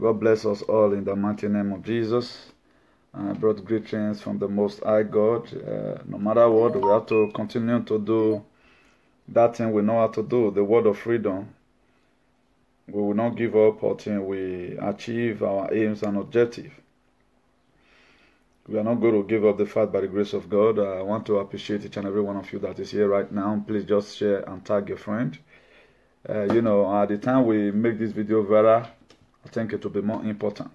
God bless us all in the mighty name of Jesus. I brought greetings from the Most High God. No matter what, we have to continue to do that thing we know how to do, the word of freedom. We will not give up until we achieve our aims and objectives. We are not going to give up the fight by the grace of God. I want to appreciate each and every one of you that is here right now. Please just share and tag your friend. At the time we make this video viral, I think it will be more important.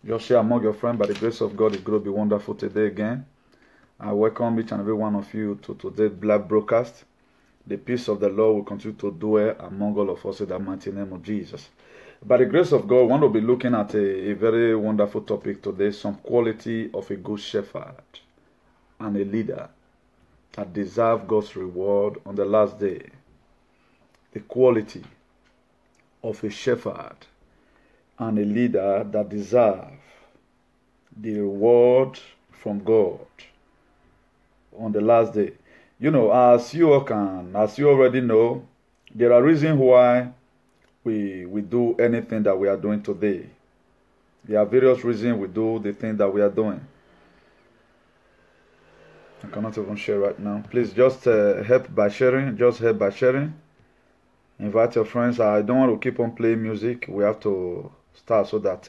Just share among your friends. By the grace of God, it's going to be wonderful today again. I welcome each and every one of you to today's live broadcast. The peace of the Lord will continue to dwell among all of us in the mighty name of Jesus. By the grace of God, we want to be looking at a very wonderful topic today, some quality of a good shepherd and a leader that deserve God's reward on the last day. The quality of a shepherd and a leader that deserve the reward from God on the last day. As you already know, there are reasons why we do anything that we are doing today. There are various reasons we do the thing that we are doing. I cannot even share right now. Please just help by sharing. Just help by sharing. Invite your friends. I don't want to keep on playing music. We have to start so that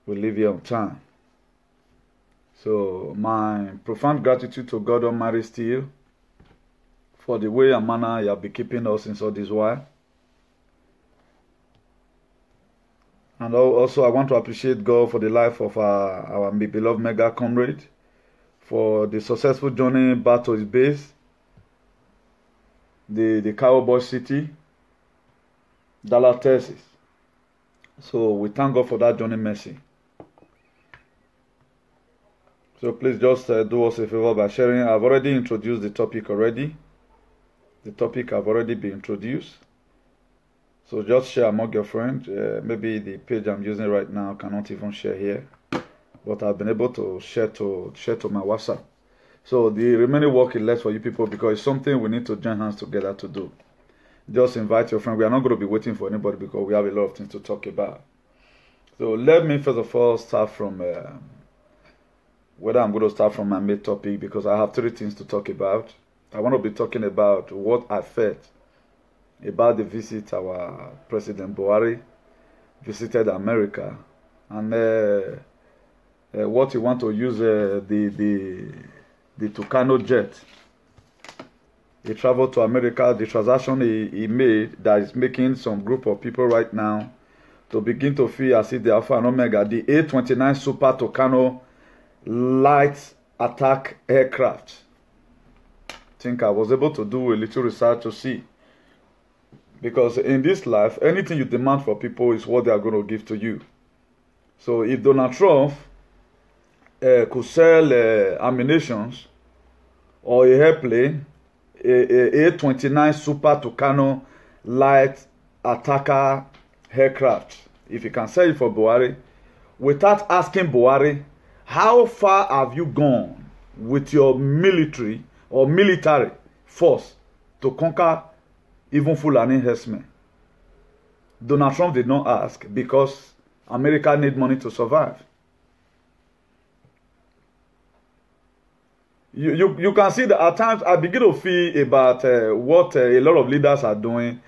we leave here on time. So my profound gratitude to God Almighty still for the way and manner He has been keeping us since all this while. And also I want to appreciate God for the life of our beloved mega comrade, for the successful journey back to his base. the Cowboy City, Dallas, Texas. So we thank God for that journey mercy. So please just do us a favor by sharing. I've already introduced the topic already. The topic have already been introduced. So just share among your friends. Maybe the page I'm using right now cannot even share here, but I've been able to share to my WhatsApp. So the remaining work is left for you people because it's something we need to join hands together to do. Just invite your friend. We are not going to be waiting for anybody because we have a lot of things to talk about. So let me first of all start from whether I'm going to start from my main topic because I have 3 things to talk about. I want to be talking about what I felt about the visit our President Buhari visited America and what he want to use the Tucano jet. He traveled to America. The transaction he made that is making some group of people right now to begin to feel as if the Alpha and Omega, the A-29 Super Tucano light attack aircraft. I think I was able to do a little research to see. Because in this life, anything you demand for people is what they are going to give to you. So if Donald Trump could sell ammunitions or a airplane, a A-29 Super Tucano light attacker aircraft, if you can sell it for Buhari, without asking Buhari, how far have you gone with your military or military force to conquer even Fulani herdsmen? Donald Trump did not ask because America needs money to survive. You can see that at times I begin to feel about what a lot of leaders are doing.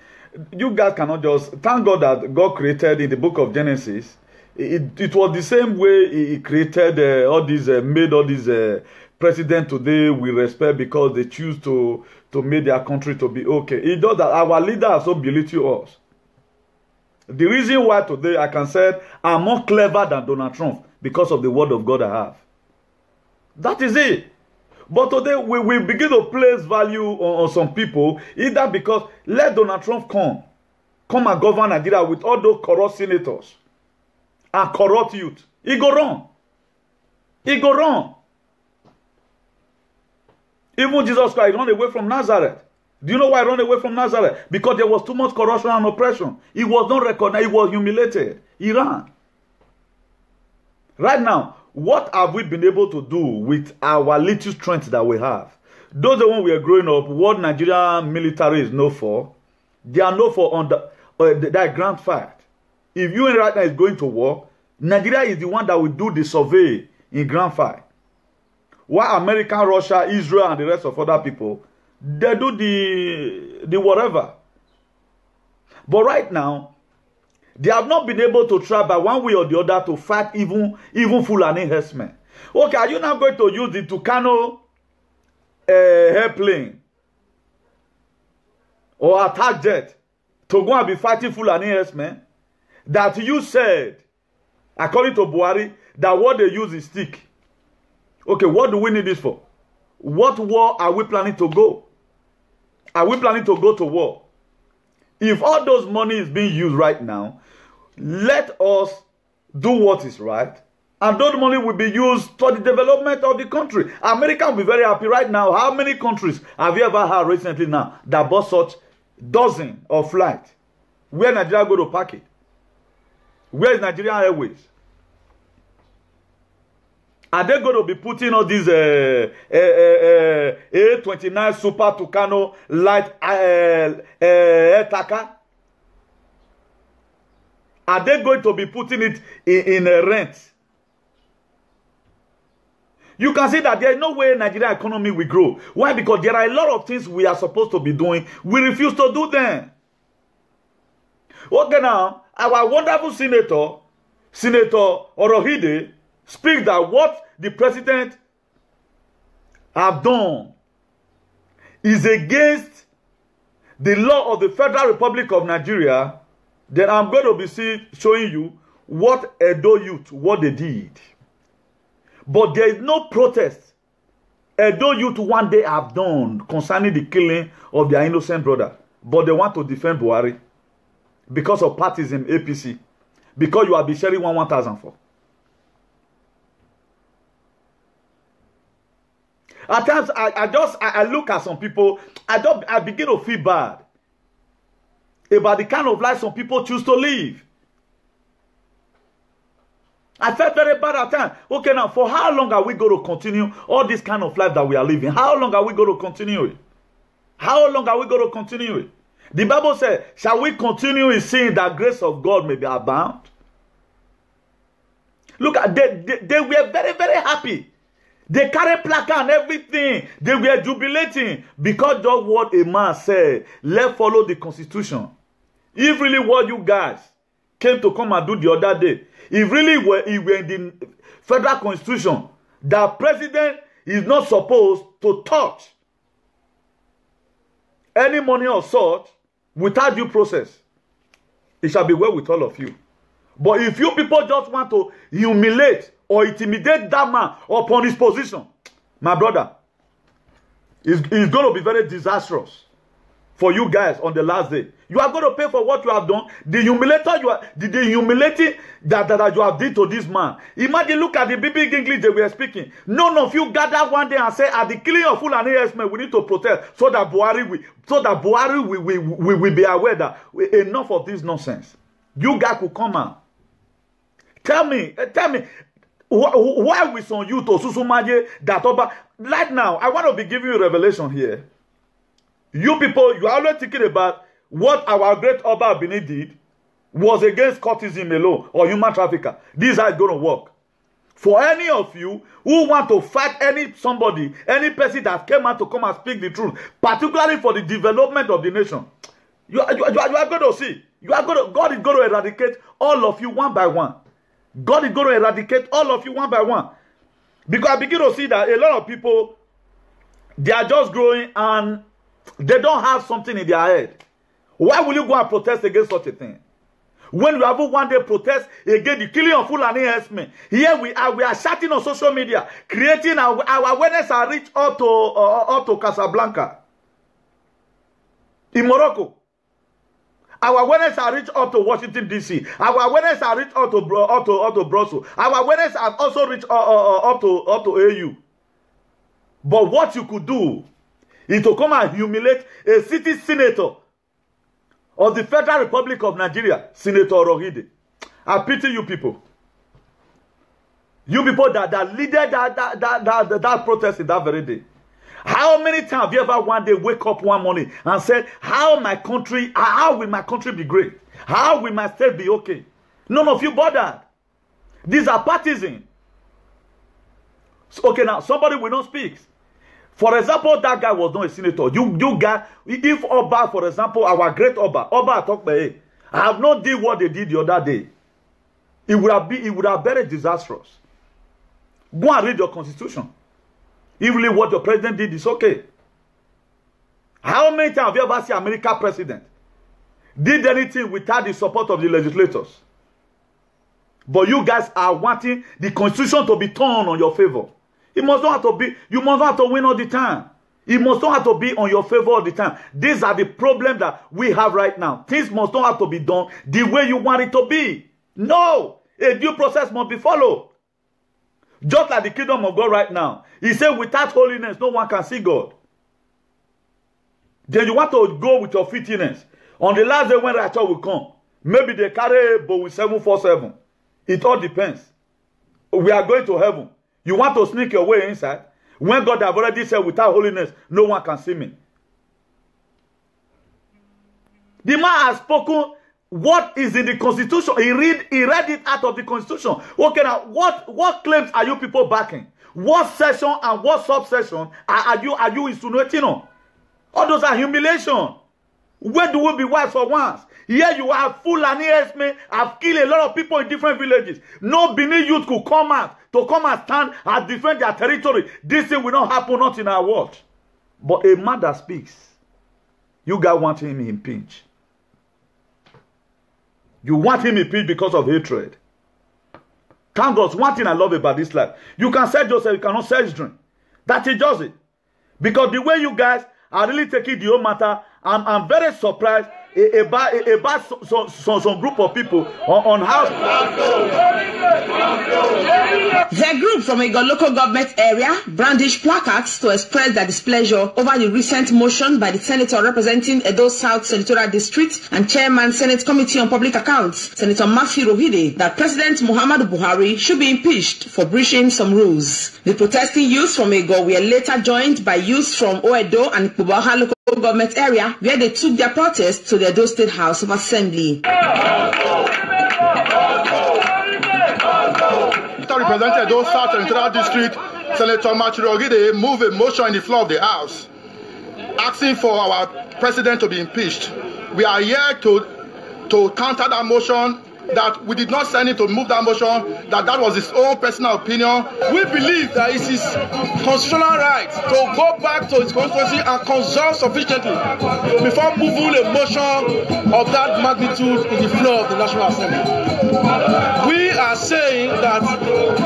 You guys cannot just thank God that God created in the book of Genesis. It was the same way he created all these made all these presidents today with respect because they choose to make their country to be okay. It does that. Our leaders so belittle us. The reason why today I can say I'm more clever than Donald Trump because of the word of God I have. That is it. But today we begin to place value on some people, either because let Donald Trump come and govern Nigeria with all those corrupt senators and corrupt youth. He go wrong. He go wrong. Even Jesus Christ ran away from Nazareth. Do you know why he ran away from Nazareth? Because there was too much corruption and oppression. He was not recognized. He was humiliated. He ran. Right now, what have we been able to do with our little strength that we have? Those the when we are growing up, what Nigerian military is known for, they are known for that grand fight. If you right now is going to war, Nigeria is the one that will do the survey in grand fight. While America, Russia, Israel, and the rest of other people, they do the whatever. But right now, they have not been able to try by one way or the other to fight even Fulani herdsmen. Okay, are you now going to use the Tucano airplane or attack jet to go and be fighting Fulani herdsmen? That you said, according to Buhari, that what they use is stick. Okay, what do we need this for? What war are we planning to go? Are we planning to go to war? If all those money is being used right now, let us do what is right, and those money will be used for the development of the country. America will be very happy right now. How many countries have you ever had recently now that bought such dozen of flights? Where Nigeria go to park it? Where is Nigerian Airways? Are they going to be putting all these A-29 Super Tucano light attacker? Are they going to be putting it in a rent? You can see that there is no way Nigerian economy will grow. Why? Because there are a lot of things we are supposed to be doing. We refuse to do them. Okay, now, our wonderful Senator Orohide, speaks that what the president have done is against the law of the Federal Republic of Nigeria. Then I'm going to be showing you what Edo youth, what they did. But there is no protest Edo youth one day have done concerning the killing of their innocent brother, but they want to defend Buhari because of partism, APC, because you have been sharing 1,000 for. At times, I look at some people, I begin to feel bad about the kind of life some people choose to live. I felt very bad at times. Okay, now, for how long are we going to continue all this kind of life that we are living? How long are we going to continue it? How long are we going to continue it? The Bible says, shall we continue in sin that grace of God may be abound? Look, they were very, very happy. They carried placard and everything. They were jubilating because that's what a man said. Let's follow the constitution. If really what you guys came to come and do the other day, if really were in the federal constitution, the president is not supposed to touch any money or sort without due process, it shall be well with all of you. But if you people just want to humiliate or intimidate that man upon his position, my brother, it's going to be very disastrous for you guys on the last day. You are going to pay for what you have done. The humiliating that you have did to this man. Imagine, look at the big English they were speaking. None of you gathered one day and said, at the killing of Fulani herdsmen, we need to protest so that Buhari will be aware that enough of this nonsense. You guys could come out. Tell me, why we saw you to Susumaje that over right now? I want to be giving you a revelation here. You people, you are always thinking about what our great Oba Bini did was against courtesan alone or human trafficker. This is how it's going to work. For any of you who want to fight any person that came out to come and speak the truth, particularly for the development of the nation, you are going to see. God is going to eradicate all of you one by one. God is going to eradicate all of you one by one. Because I begin to see that a lot of people, they are just growing and they don't have something in their head. Why will you go and protest against such a thing? When you have one day protest against the killing of Fulani herdsmen, here we are shouting on social media, creating our awareness and reach up to Casablanca in Morocco. Our awareness has reached up to Washington, D.C. Our awareness has reached up to Brussels. Our awareness has also reached up to AU. But what you could do is to come and humiliate a city senator of the Federal Republic of Nigeria, Senator Rohide. I pity you people. You people that leaded that protest in that very day. How many times have you ever one day wake up one morning and said, how will my country be great? How will my state be okay? None of you bothered. These are partisan. So, okay, now somebody will not speak. For example, that guy was not a senator. You guys, if Oba, for example, our great Oba Atokbe, I have not did what they did the other day, it would have been very disastrous. Go and read your constitution. If really what the president did is okay. How many times have you ever seen American president did anything without the support of the legislators? But you guys are wanting the constitution to be turned on your favor. It must not have to be, you must not have to win all the time. It must not have to be on your favor all the time. These are the problems that we have right now. Things must not have to be done the way you want it to be. No, a due process must be followed. Just like the kingdom of God right now. He said, without holiness, no one can see God. Then you want to go with your filthiness. On the last day when righteous will come, maybe they carry a bow with 747. It all depends. We are going to heaven. You want to sneak your way inside? When God have already said, without holiness, no one can see me. The man has spoken what is in the constitution. He read it out of the constitution. Okay, now what claims are you people backing? What section and what subsection are you insinuating on? All those are humiliation. Where do we be wise for once? Here you have Fulani herdsmen have killed a lot of people in different villages. No Benin youth could come out to come and stand and defend their territory. This thing will not happen, not in our world. But a man that speaks, you guys want him impeached. You want him impeached because of hatred. Thank God, one thing I love about this life. You can sell yourself, you cannot sell drink. That is just it. Because the way you guys are really taking the whole matter, I'm very surprised about some group of people on how. The group from a local government area brandished placards to express their displeasure over the recent motion by the senator representing Edo South Senatorial District and Chairman Senate Committee on Public Accounts, Senator Matthew Rohide, that President Muhammadu Buhari should be impeached for breaching some rules. The protesting youths from Ego were later joined by youths from Oedo and Ikpubaha local government area, where they took their protest to the Edo State House of Assembly. Represented Edo South Senatorial District, Senator Matthew Rohide moved a motion in the floor of the House asking for our president to be impeached. We are here to counter that motion, that we did not send him to move that motion, that was his own personal opinion. We believe that it's his constitutional right to go back to his constituency and consult sufficiently before moving a motion of that magnitude in the floor of the National Assembly. We are saying that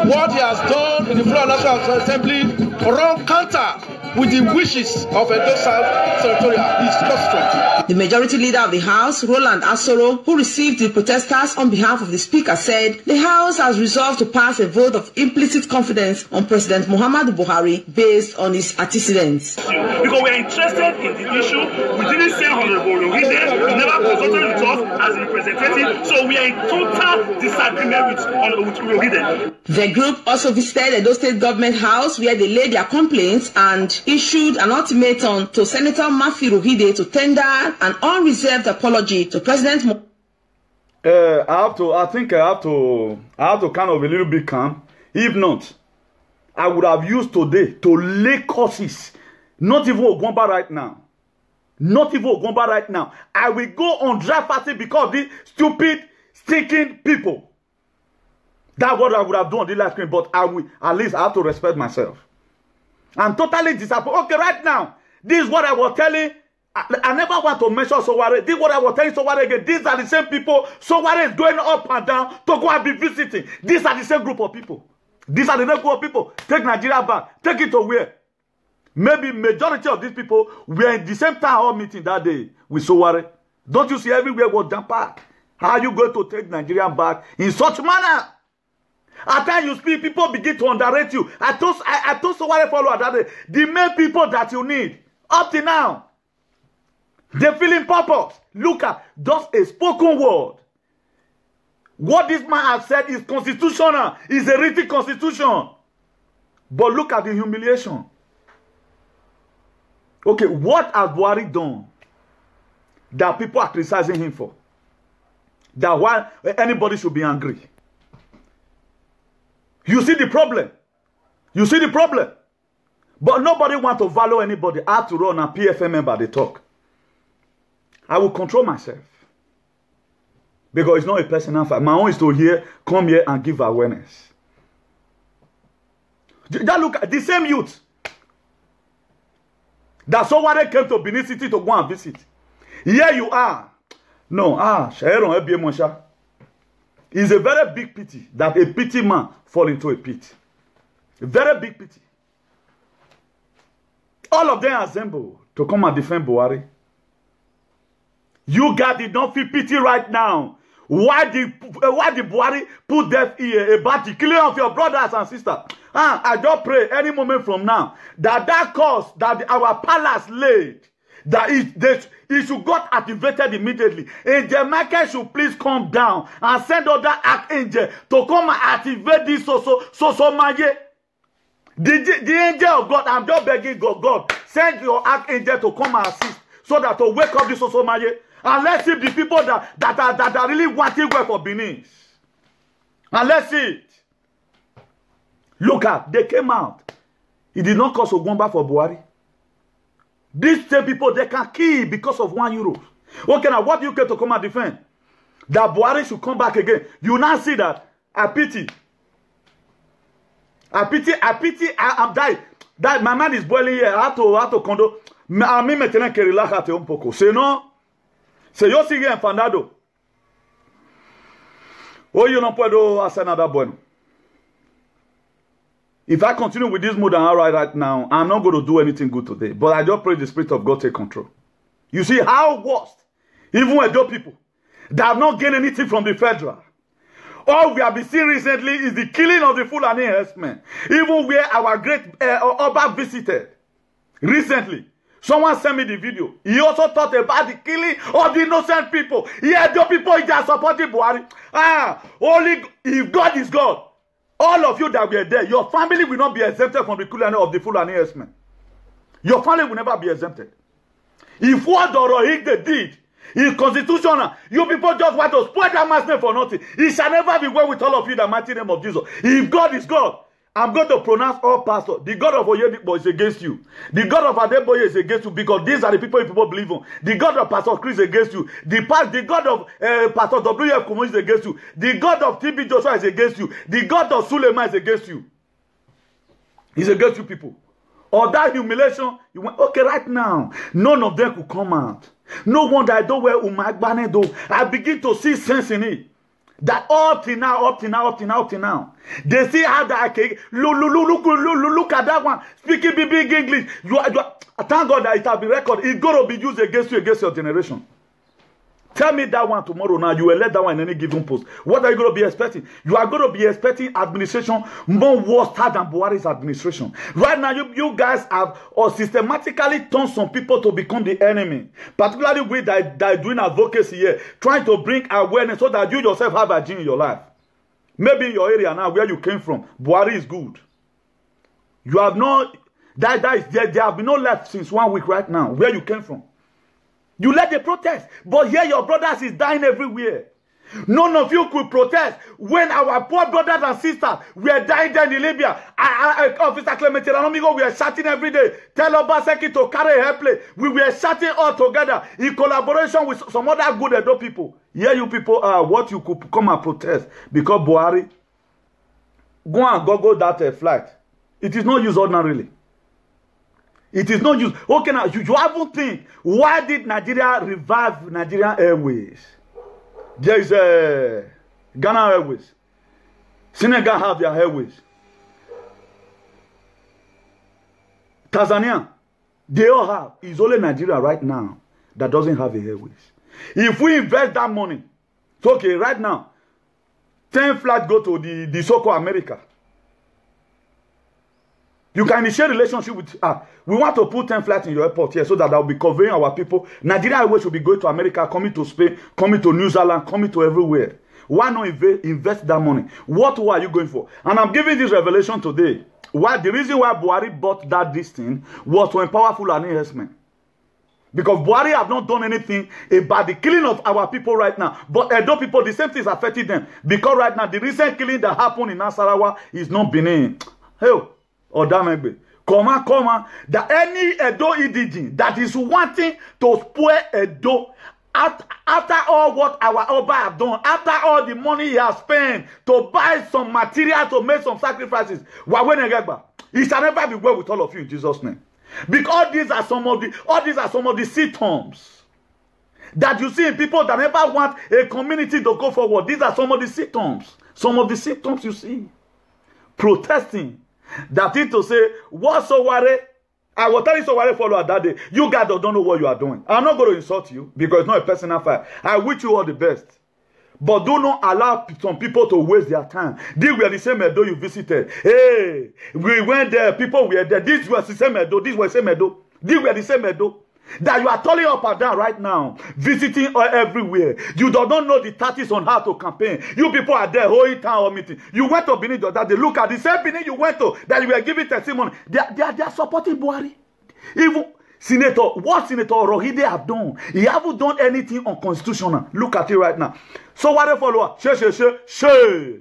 what he has done in the floor of the National Assembly run counter with the wishes of Edo South Senatorial, his constituent. The majority leader of the House, Roland Asoro, who received the protesters on behalf of the Speaker, said the House has resolved to pass a vote of implicit confidence on President Muhammadu Buhari based on his antecedents. Because we are interested in the issue, we didn't send Honorable Rohide, we never consulted with us as a representative, so we are in total disagreement with Rohide. The group also visited Edo State Government House, where they laid their complaints and issued an ultimatum to Senator Matthew Rohide to tender an unreserved apology to President. I think I have to kind of a little bit calm. If not, I would have used today to lay curses. Not even Ogwamba right now. Not even Ogwamba right now. I will go on dry fasting because of these stupid, stinking people. That's what I would have done on the live screen, but at least I have to respect myself. I'm totally disappointed. Okay, right now, this is what I was telling. I never want to mention Sowore. This is what I was telling Sowore again. These are the same people. Sowore is going up and down to go and be visiting. These are the same group of people. These are the same group of people. Take Nigeria back. Take it to where? Maybe majority of these people were in the same town hall meeting that day with Sowore. Don't you see everywhere was jam-packed? How are you going to take Nigeria back in such manner? At times you speak, people begin to underrate you. I told Sowore follower that day, the main people that you need, up to now, they feeling purpose. Look at just a spoken word. What this man has said is constitutional. It's a written constitution. But look at the humiliation. Okay, what has Buhari done that people are criticizing him for? That why anybody should be angry? You see the problem. You see the problem. But nobody wants to value anybody. I have to run a PFM member, they talk. I will control myself. Because it's not a personal fight. My own is to come here and give awareness. That look at the same youth that someone came to Benin City to go and visit. Here you are. No, it's a very big pity that a pity man fall into a pit. A very big pity. All of them assemble to come and defend Buhari. You guys did not feel pity right now. Why did Buhari put death ear about the killing of your brothers and sisters? I just pray any moment from now that cause that our palace laid, that it should got activated immediately. Angel Michael should please come down and send other archangel to come and activate this so maye. The angel of God, I'm just begging God, send your archangel to come and assist so that to wake up this so maye. And let's see the people that are really wanting work for Benin. And let's see it. Look at, they came out. It did not cost Ogwamba for Buhari. These same people, they can kill because of €1. Okay, now what do you get to come and defend? That Buhari should come back again. You now see that. I pity. I'm dying. My mind is boiling here. I have to condo. A mí me tienen que relajarte un poco. Si no, si yo sigue enfadado, hoy yo no puedo hacer nada bueno. If I continue with this mood and right now, I'm not going to do anything good today. But I just pray the Spirit of God take control. You see how worst, even with those people that have not gained anything from the federal. All we have been seeing recently is the killing of the Fulani herdsmen. Even where our great Oba visited recently. Someone sent me the video. He also talked about the killing of the innocent people. Yeah, the people that are supporting Buhari. Only if God is God. All of you that were there, your family will not be exempted from the killing of the Fulani herdsmen. Your family will never be exempted. If what the Rohingya did is constitutional, you people just want to spoil that man's name for nothing. It shall never be well with all of you in the mighty name of Jesus. If God is God, I'm going to pronounce all pastors. The God of Oyedipo is against you. The God of Adeboye is against you because these are the people believe on. The God of Pastor Chris is against you. The God of Pastor W.F. Kumo is against you. The God of T.B. Joshua is against you. The God of Suleiman is against you. He's against you people. Or that humiliation, you went, okay, right now, none of them could come out. No wonder I don't wear Umagbane though. I begin to see sense in it. That up till now. They see how that look at that one speaking big English. Thank God that it has been recorded. It's going to be used against you, against your generation. Tell me that one tomorrow now. You will let that one in any given post. What are you going to be expecting? You are going to be expecting administration more worse than Buhari's administration. Right now, you guys have systematically turned some people to become the enemy. Particularly we that are doing advocacy here, trying to bring awareness so that you yourself have a gene in your life. Maybe in your area now, where you came from, Buhari is good. You have not, there have been no left since 1 week right now, where you came from. You let the protest, but here your brothers is dying everywhere. None of you could protest when our poor brothers and sisters were dying there in Libya. Officer Clemente Ranomigo, we are shouting every day. Tell Obaseki to carry her play. We were shouting all together in collaboration with some other good Edo people. Here you people are what you could come and protest because Buhari. Go and go that flight. It is not used ordinarily. It is not used. Okay, now you haven't think. Why did Nigeria revive Nigerian Airways? There is Ghana Airways. Senegal have their airways. Tanzania, they all have. It's only Nigeria right now that doesn't have a airways. If we invest that money, it's okay, right now, 10 flights go to the so-called America. You can initiate relationship with we want to put 10 flights in your airport here so that will be covering our people. Nigeria Airways will be going to America, coming to Spain, coming to New Zealand, coming to everywhere. Why not invest that money? What are you going for? And I'm giving this revelation today. Why the reason why Buhari bought this thing was to empower Fulani herdsmen. Because Buhari have not done anything about the killing of our people right now. But Edo people, the same thing is affecting them. Because right now, the recent killing that happened in Nasarawa is not Benin. Hell. Or Damegbe. Come on, that any Edo indigene that is wanting to spoil Edo after all what our Oba have done, after all the money he has spent to buy some material to make some sacrifices, it shall never be well with all of you in Jesus' name. Because these are some of the symptoms that you see in people that never want a community to go forward. These are some of the symptoms. Some of the symptoms you see. Protesting. That is to say, what Sowore, I will tell you Sowore follower that day. You guys don't know what you are doing. I'm not going to insult you because it's not a personal fight. I wish you all the best. But do not allow some people to waste their time. These were the same Edo you visited. Hey, we went there, people were there. These were the same Edo, these were the same Edo. These were the same Edo. That you are turning up and down right now, visiting everywhere. You don't know the tactics on how to campaign. You people are there holding town hall meeting. You went to Benin the other day. Look at the same Benin you went to that you were giving testimony. They are supporting Buhari. Even what Senator Rohide have done, he haven't done anything unconstitutional. Look at it right now. Sowore follower, she.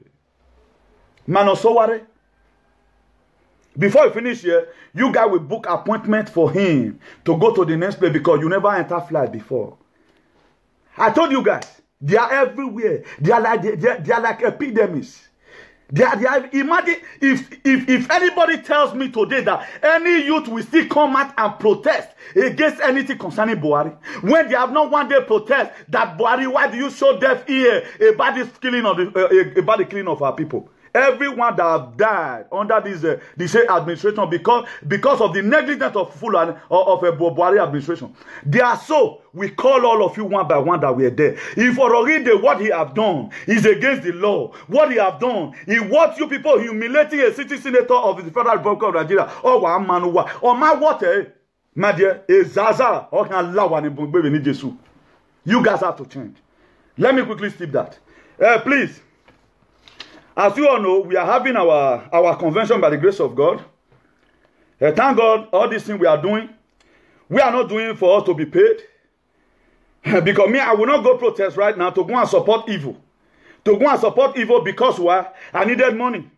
Man of Sowore. Before you finish here, you guys will book appointment for him to go to the next place because you never enter flight before. I told you guys, they are everywhere. They are like epidemics. Imagine if anybody tells me today that any youth will still come out and protest against anything concerning Buhari, when they have not one day protest that Buhari, why do you show deaf ear about this killing of about the killing of our people? everyone that have died under this administration because of the negligence of Fulani of a Buhari administration. They are so. We call all of you one by one that we are there. If already what he have done is against the law, what he have done, he wants you people humiliating a city senator of the Federal Republic of Nigeria. Oh, one man, or my water, my dear, is Zaza, or can allow one in Jesus. You guys have to change. Let me quickly skip that. Please. As you all know, we are having our convention by the grace of God. Thank God, all these things we are doing, we are not doing for us to be paid. Because me, I will not go protest right now to go and support evil. To go and support evil because why? I needed money.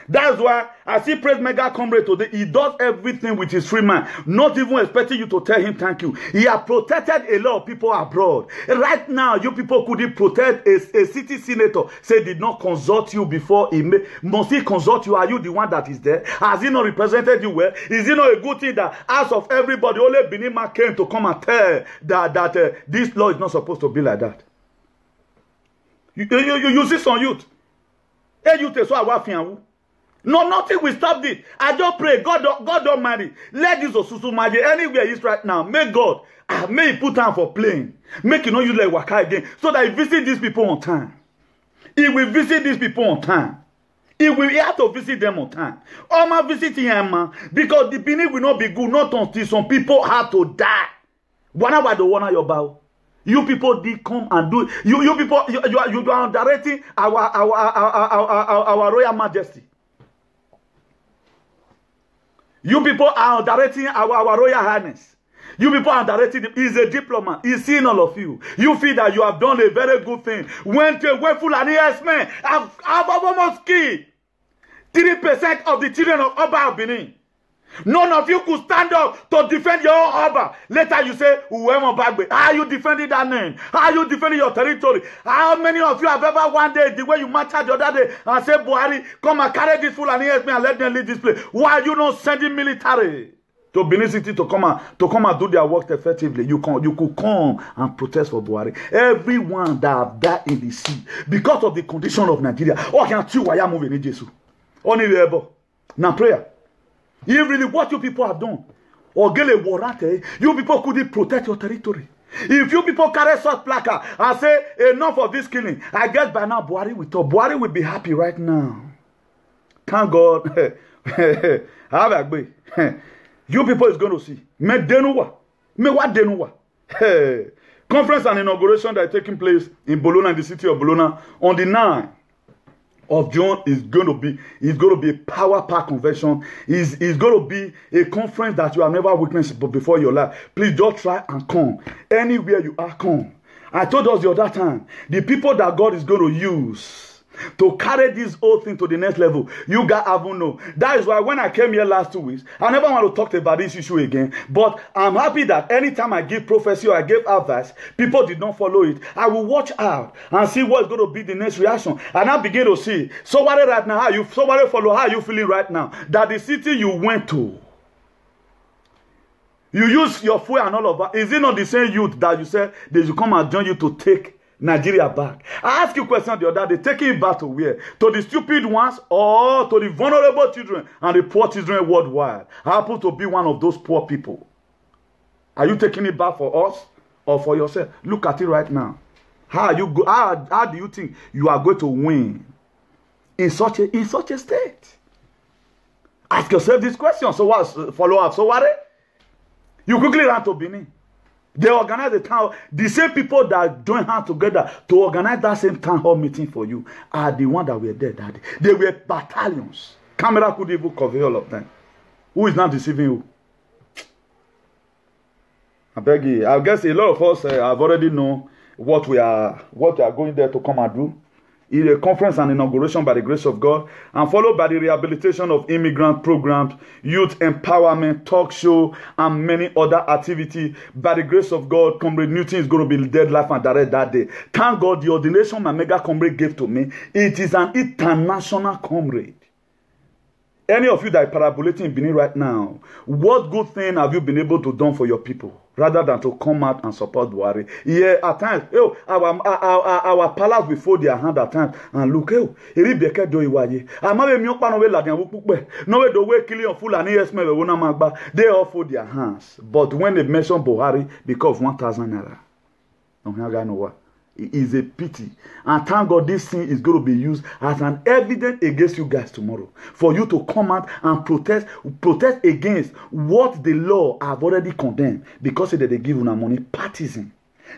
That's why I see Praise Mega Comrade today. He does everything with his free mind, not even expecting you to tell him thank you. He has protected a lot of people abroad. Right now, you people couldn't protect a city senator. Say did not consult you before he must he consult you? Are you the one that is there? Has he not represented you well? Is it not a good thing that out of everybody, only Benima came to come and tell that this law is not supposed to be like that? You see some youth. Hey, youth is so no, nothing will stop this. I just pray, God Almighty, let this Osusu Maje anywhere he is right now. May God, may he put time for playing. Make you not use like Waka again. So that he visit these people on time. He will visit these people on time. He have to visit them on time. All my visiting him, because the beginning will not be good, not until some people have to die. One about the one your bow. You people did come and do. You people, you are directing our Royal Majesty. You people are directing our Royal Highness. You people are directing him. He's a diplomat. He's seen all of you. You feel that you have done a very good thing. When Fulani men have almost killed 3% of the children of Oba Benin. None of you could stand up to defend your own Oba. Later you say, whoever Bagbe, how are you defending that name? How are you defending your territory? How many of you have ever one day, the way you marched the other day and said, Buhari, come and carry this Fulani men and let them leave this place? Why are you not sending military to Benin City to come and do their work effectively? You could come and protest for Buhari. Everyone that have died in the sea because of the condition of Nigeria. Oh, can't you why I'm moving in Jesus? Only able. Now prayer. If really what you people have done, or get a warrant, you people couldn't protect your territory. If you people carry such placard and say, enough of this killing, I guess by now Buhari will be happy right now. Thank God. You people is going to see. Me denuwa. Me what denuwa. Conference and inauguration that is taking place in Bologna, in the city of Bologna, on the 9th of June is going to be a power pack convention. Is going to be a conference that you have never witnessed before in your life. Please just try and come. Anywhere you are, come. I told us the other time, the people that God is going to use to carry this whole thing to the next level, you guys haven't know. That is why when I came here last 2 weeks, I never want to talk about this issue again. But I'm happy that anytime I give prophecy or I give advice, people did not follow it. I will watch out and see what's going to be the next reaction. And I begin to see. Somebody right now, somebody follow how you feeling right now. That the city you went to, you use your fuel and all of that. Is it not the same youth that you said they should come and join you to take Nigeria back? I asked you a question the other day, taking it back to where? To the stupid ones or to the vulnerable children and the poor children worldwide? I happen to be one of those poor people. Are you taking it back for us or for yourself? Look at it right now. How do you think you are going to win in such a state? Ask yourself this question. So what? Follow up. So what? You quickly ran to Benin. They organize the town. The same people that join hands together to organize that same town hall meeting for you are the ones that were there that day. They were battalions. Camera could even cover all of them. Who is not deceiving you? I beg you. I guess a lot of us have already known what we are going there to come and do. In a conference and inauguration by the grace of God, and followed by the rehabilitation of immigrant programs, youth empowerment, talk show, and many other activities. By the grace of God, Comrade Newton is going to be dead, life, and direct that day. Thank God the ordination my mega comrade gave to me. It is an international comrade. Any of you that are parabolating in Benin right now, what good thing have you been able to do for your people? rather than to come out and support Buhari. Yeah, at times, our palace will fold their hand at times and look, no way the way killing full and they all fold their hands. But when they mention Buhari, because of 1,000 naira, it is a pity. And thank God this thing is going to be used as an evidence against you guys tomorrow. For you to come out and protest against what the law have already condemned. Because they give you money, partisan.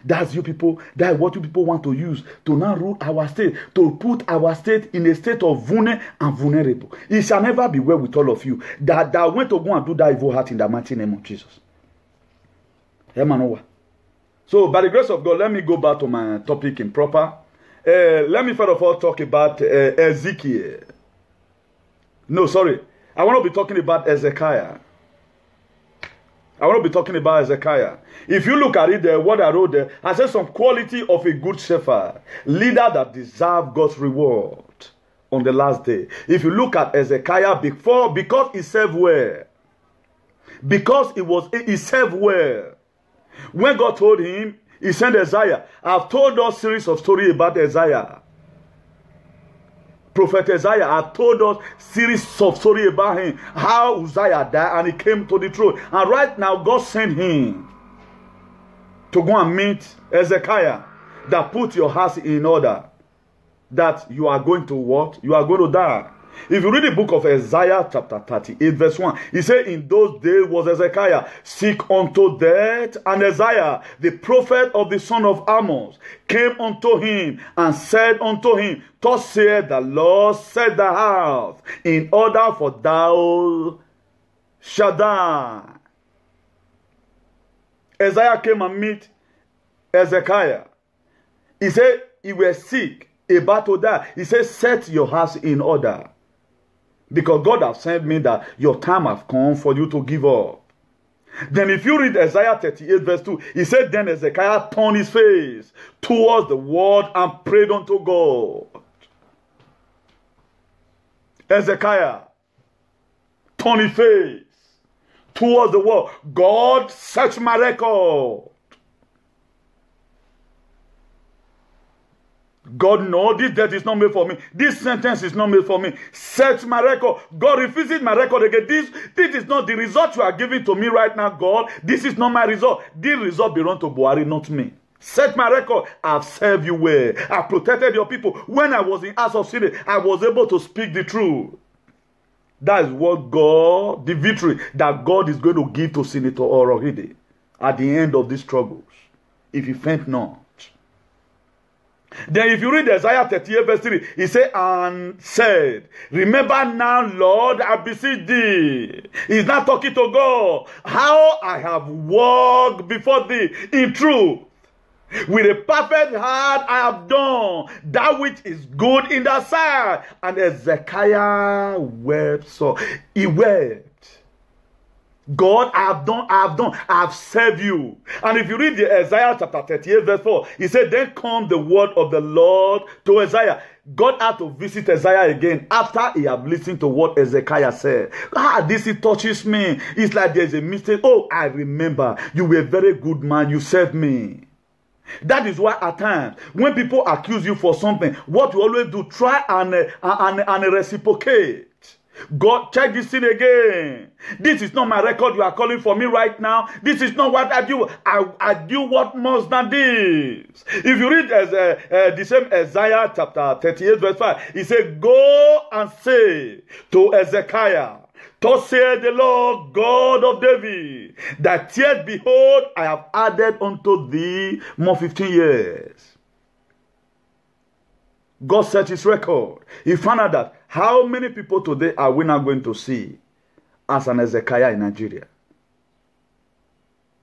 That's you people, that's what you people want to use to now rule our state, to put our state in a state of vulnerable. It shall never be well with all of you that went to go and do that evil heart in the mighty name of Jesus. So, by the grace of God, let me go back to my topic in proper. Let me first of all talk about Ezekiel. No, sorry. I want to be talking about Ezekiah. If you look at it there, what I wrote there, I said some quality of a good shepherd, leader that deserve God's reward on the last day. If you look at Ezekiah because he served well. Because he served well. When God told him, he sent Isaiah. I've told us series of stories about Isaiah. Prophet Isaiah, I've told us series of stories about him. How Uzziah died and he came to the throne. And right now, God sent him to go and meet Ezekiah. That put your house in order. That you are going to what? You are going to die. If you read the book of Isaiah chapter 38 verse 1, he said, in those days was Ezekiah sick unto death, and Isaiah, the prophet of the son of Amos, came unto him and said unto him, thus saith the Lord, set the house in order, for thou shalt die. Isaiah came and meet Ezekiah. He said, he was sick, about to die. He said, set your house in order. Because God has sent me that your time has come for you to give up. Then if you read Isaiah 38 verse 2, he said, then Ezekiah turned his face towards the word and prayed unto God. Ezekiah turned his face towards the word. God, search my record. God, no, this death is not made for me. This sentence is not made for me. Search my record. God refuses my record again. This is not the result you are giving to me right now, God. This is not my result. This result belongs to Buhari, not me. Search my record. I've served you well. I've protected your people. When I was in House of Senate, I was able to speak the truth. That is what God, the victory that God is going to give to Senator Orohide at the end of these struggles. If you faint not. Then if you read Isaiah 38 verse 3, he said, and said, remember now, Lord, I beseech thee. He's not talking to God. How I have walked before thee in truth. With a perfect heart I have done that which is good in thy sight. And Ezekiah wept. So he wept. God, I have served you. And if you read the Isaiah chapter 38 verse 4, he said, then come the word of the Lord to Isaiah. God had to visit Isaiah again after he had listened to what Ezekiah said. This it touches me. It's like there's a mistake. Oh, I remember. You were a very good man. You served me. That is why at times, when people accuse you for something, what you always do, try and reciprocate. God, check this thing again. This is not my record you are calling for me right now. This is not what I do. I do what more than this. If you read the same Isaiah chapter 38 verse 5, he said, go and say to Ezekiah, thus saith the Lord God of David, that yet behold, I have added unto thee more 15 years. God set his record. He found out that how many people today are we now going to see as an Ezekiah in Nigeria?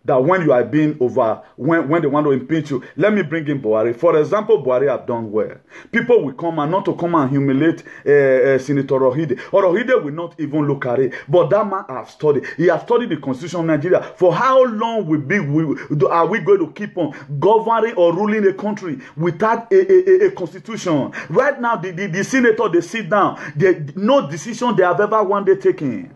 That when you are being when they want to impeach you, let me bring in Buhari. For example, Buhari have done well. People will come and not to come and humiliate Senator Orohide. Orohide will not even look at it. But that man has studied. He has studied the Constitution of Nigeria. For how long are we going to keep on governing or ruling a country without a constitution? Right now, the senator, they sit down. No decision they have ever one day taken.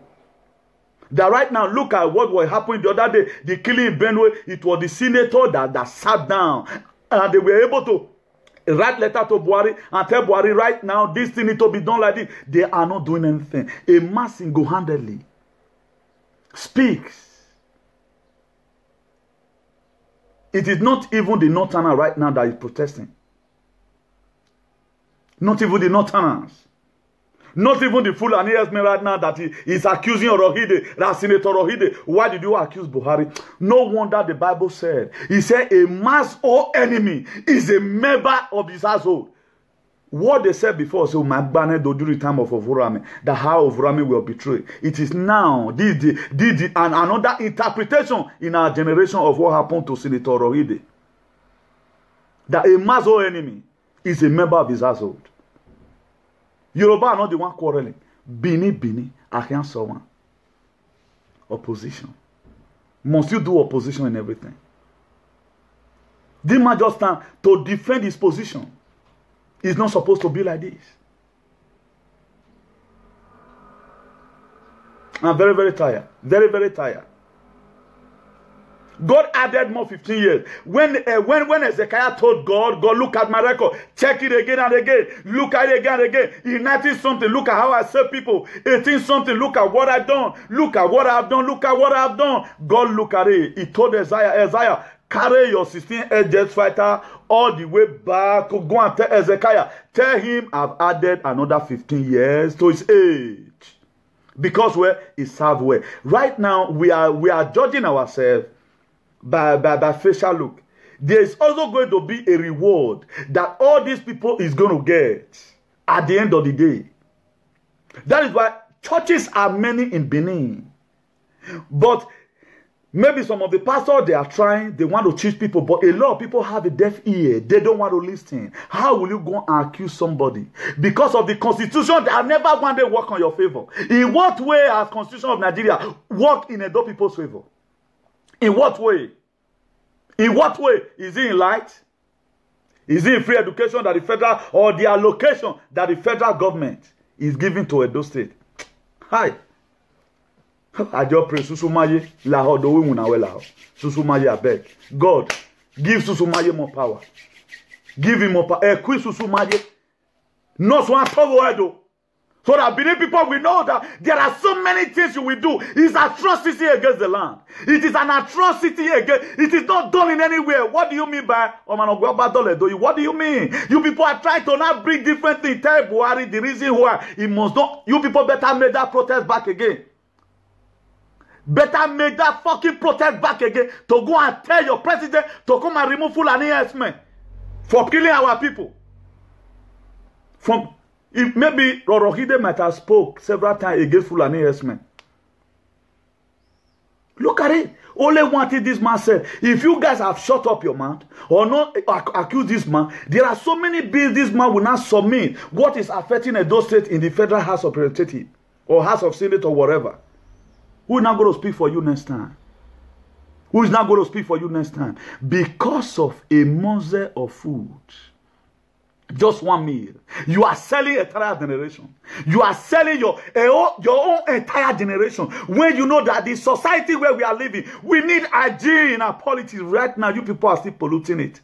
That right now, look at what was happening the other day. The killing in Benue, it was the senator that sat down. And they were able to write letter to Buhari and tell Buhari right now, this thing need to be done like this. They are not doing anything. A man single-handedly speaks. It is not even the Northerner right now that is protesting. Not even the Northerners. Not even the Fulani herdsmen right now that is accusing Rohide, that Senator Rohide. Why did you accuse Buhari? No wonder the Bible said. He said a man's own enemy is a member of his household. What they said before, so my banner during the time of Ovurami, that how Ovurami will betray. It is now and another interpretation in our generation of what happened to Senator Rohide. That a man's own enemy is a member of his household. Yoruba are not the one quarreling. Bini, against someone. Opposition. Must you do opposition in everything? This man just stand to defend his position. It's not supposed to be like this. I'm very, very tired. Very, very tired. God added more 15 years. When Ezekiah told God, look at my record, check it again and again, look at it again and again. In 19 something, look at how I serve people. 18 something, look at what I've done. Look at what I've done. Look at what I've done. God look at it. He told Isaiah, carry your 16 jet fighter all the way back to go and tell Ezekiah. Tell him I've added another 15 years to his age. Because he served well. Right now, we are judging ourselves by facial look. There is also going to be a reward that all these people is going to get at the end of the day. That is why churches are many in Benin. But maybe some of the pastors, they are trying, they want to teach people, but a lot of people have a deaf ear. They don't want to listen. How will you go and accuse somebody? Because of the constitution, they have never one day work on your favor. In what way has Constitution of Nigeria work in Edo people's favor? In what way? In what way? Is it in light? Is it in free education that the federal, or the allocation that the federal government is giving to Edo State? Hi. I just pray Susumaye Laho do we munawe Laho. Susumaye abeg. God, give Susumaye more power. Give him more power. Equip Susumaye. Not one power Edo. So that Benin people will know that there are so many things you will do. It's atrocity against the land. It is an atrocity against. It is not done in anywhere. What do you mean by what do you mean? You people are trying to now bring different things. Tell Buhari the reason why he must not. You people better make that protest back again. Better make that fucking protest back again to go and tell your president to come and remove Fulani herdsmen for killing our people. If maybe Rohide might have spoke several times against Fulani herdsmen. Look at it. Only one thing this man said. If you guys have shut up your mouth or not accuse this man, there are so many bills this man will not submit. What is affecting Edo State in the Federal House of Representatives or House of Senate or whatever? Who is not going to speak for you next time? Who is not going to speak for you next time? Because of a morsel of food. Just one meal. You are selling entire generation. You are selling your own entire generation. When you know that the society where we are living, we need hygiene in our politics. Right now, you people are still polluting it.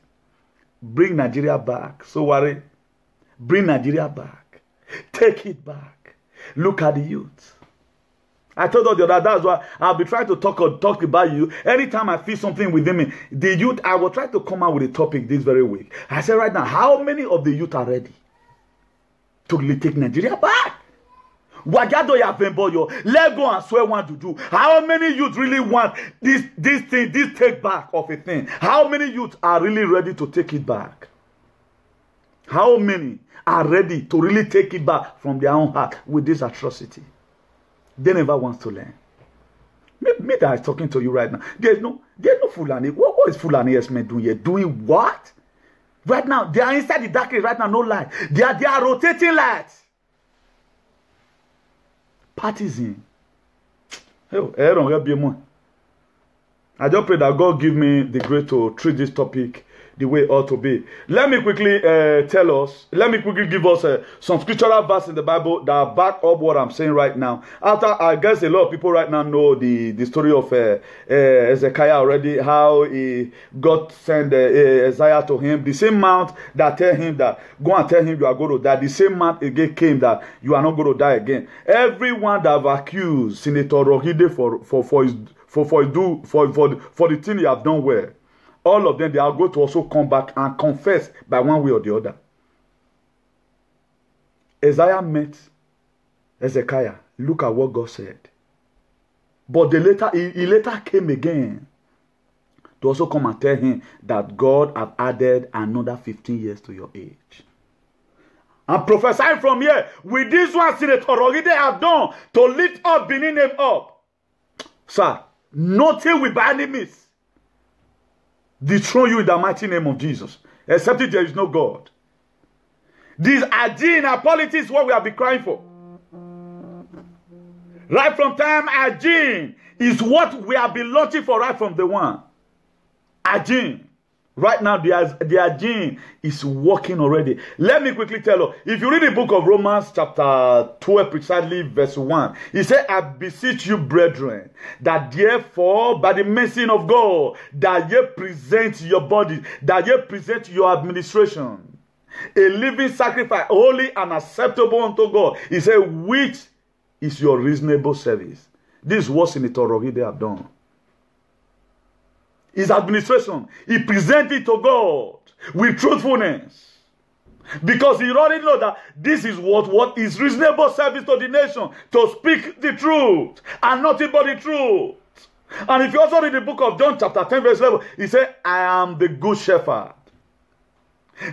Bring Nigeria back. So worry. Bring Nigeria back. Take it back. Look at the youth. I told you that that's why I'll be trying to talk about you. Anytime I feel something within me, the youth, I will try to come out with a topic this very week. I said right now, how many of the youth are ready to take Nigeria back? Wajado ya vemboyo, let go and swear one to do. How many youth really want this thing, this take back of a thing? How many youth are really ready to take it back? How many are ready to really take it back from their own heart with this atrocity? They never want to learn. Me that is talking to you right now. There's no Fulani. What is Fulani herdsmen doing here? Doing what? Right now, they are inside the darkness right now, no light. They are rotating lights. Partisan. I just pray that God give me the grace to treat this topic the way it ought to be. Let me quickly give us some scriptural verse in the Bible that back up what I'm saying right now. After, I guess a lot of people right now know the story of Hezekiah already, how God sent Isaiah to him. The same mount that tell him that, go and tell him you are going to die. The same mount again came that you are not going to die again. Everyone that have accused Senator Rogide for the thing he have done well, all of them, they are going to also come back and confess by one way or the other. Isaiah met Hezekiah. Look at what God said. But he later came again to also come and tell him that God have added another 15 years to your age. And prophesying from here, with this one Senator Rogide have done to lift up Benin name up. Sir, nothing will by any means dethrone you in the mighty name of Jesus, except if there is no God. These Ajin and politics, what we have been crying for. Right from time, Ajin is what we have been launching for right from the one. Ajin. Right now, the Ajin is working already. Let me quickly tell you. If you read the book of Romans chapter 12, precisely verse 1, he said, I beseech you, brethren, that therefore, by the mercy of God, that ye present your bodies, that ye present your administration, a living sacrifice, holy and acceptable unto God. He said, which is your reasonable service. This is what Senator Rogide have done. His administration, he presented to God with truthfulness. Because he already knows that this is what is reasonable service to the nation, to speak the truth and nothing but the truth. And if you also read the book of John chapter 10 verse 11, he said, I am the good shepherd.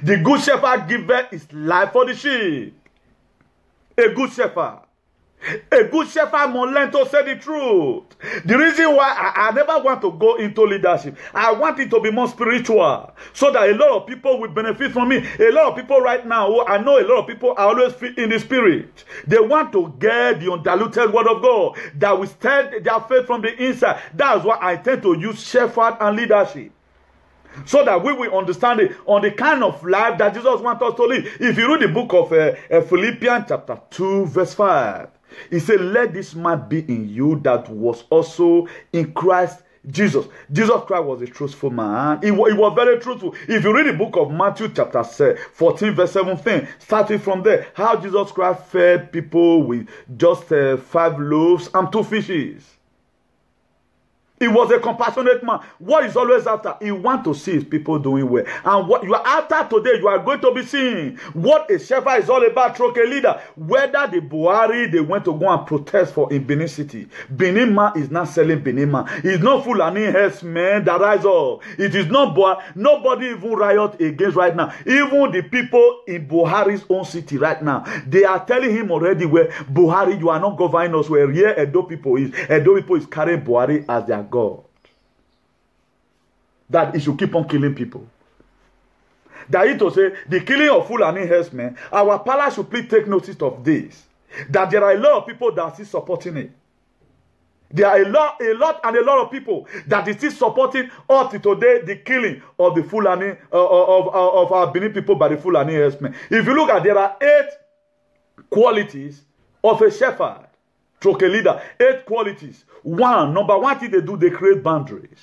The good shepherd giveth his life for the sheep. A good shepherd. A good shepherd must learn to say the truth. The reason why I never want to go into leadership, I want it to be more spiritual, so that a lot of people will benefit from me. A lot of people right now, I know a lot of people are always in the spirit. They want to get the undiluted word of God that will stir their faith from the inside. That's why I tend to use shepherd and leadership, so that we will understand it on the kind of life that Jesus wants us to live. If you read the book of Philippians chapter 2 verse 5, he said, let this man be in you that was also in Christ Jesus. Jesus Christ was a truthful man. He was very truthful. If you read the book of Matthew chapter 14 verse 17, starting from there, how Jesus Christ fed people with just 5 loaves and 2 fishes. He was a compassionate man. What he's always after, he wants to see his people doing well. And what you are after today, you are going to be seeing what a shepherd is all about, Troke leader. Whether the Buhari, they went to go and protest for in Benin City. Benin man is not selling Benin man. It's not Fulani herdsmen that rise up. It is not Buhari. Nobody even riot against right now. Even the people in Buhari's own city right now, they are telling him already, where Buhari, you are not governing us, where here Edo people is. Edo people is carrying Buhari as their God. That he should keep on killing people. That is to say, the killing of Fulani herdsmen, our palace should please take notice of this. That there are a lot of people that are still supporting it. There are a lot of people that is still supporting up to today the killing of the Fulani, of our Benin people by the Fulani herdsmen. If you look at, there are 8 qualities of a shepherd, Troke leader. 8 qualities. Number one thing they do, they create boundaries.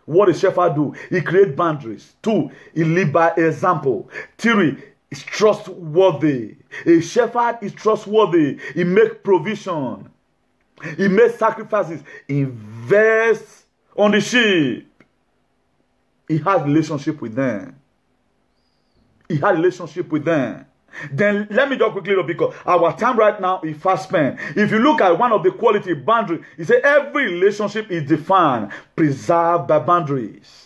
What a shepherd do? He create boundaries. 2, he live by example. 3, is trustworthy. A shepherd is trustworthy. He make provision. He makes sacrifices. Invest on the sheep. He has relationship with them. Then let me just quickly look, because our time right now is fast spent. If you look at one of the quality boundaries, he said every relationship is defined, preserved by boundaries.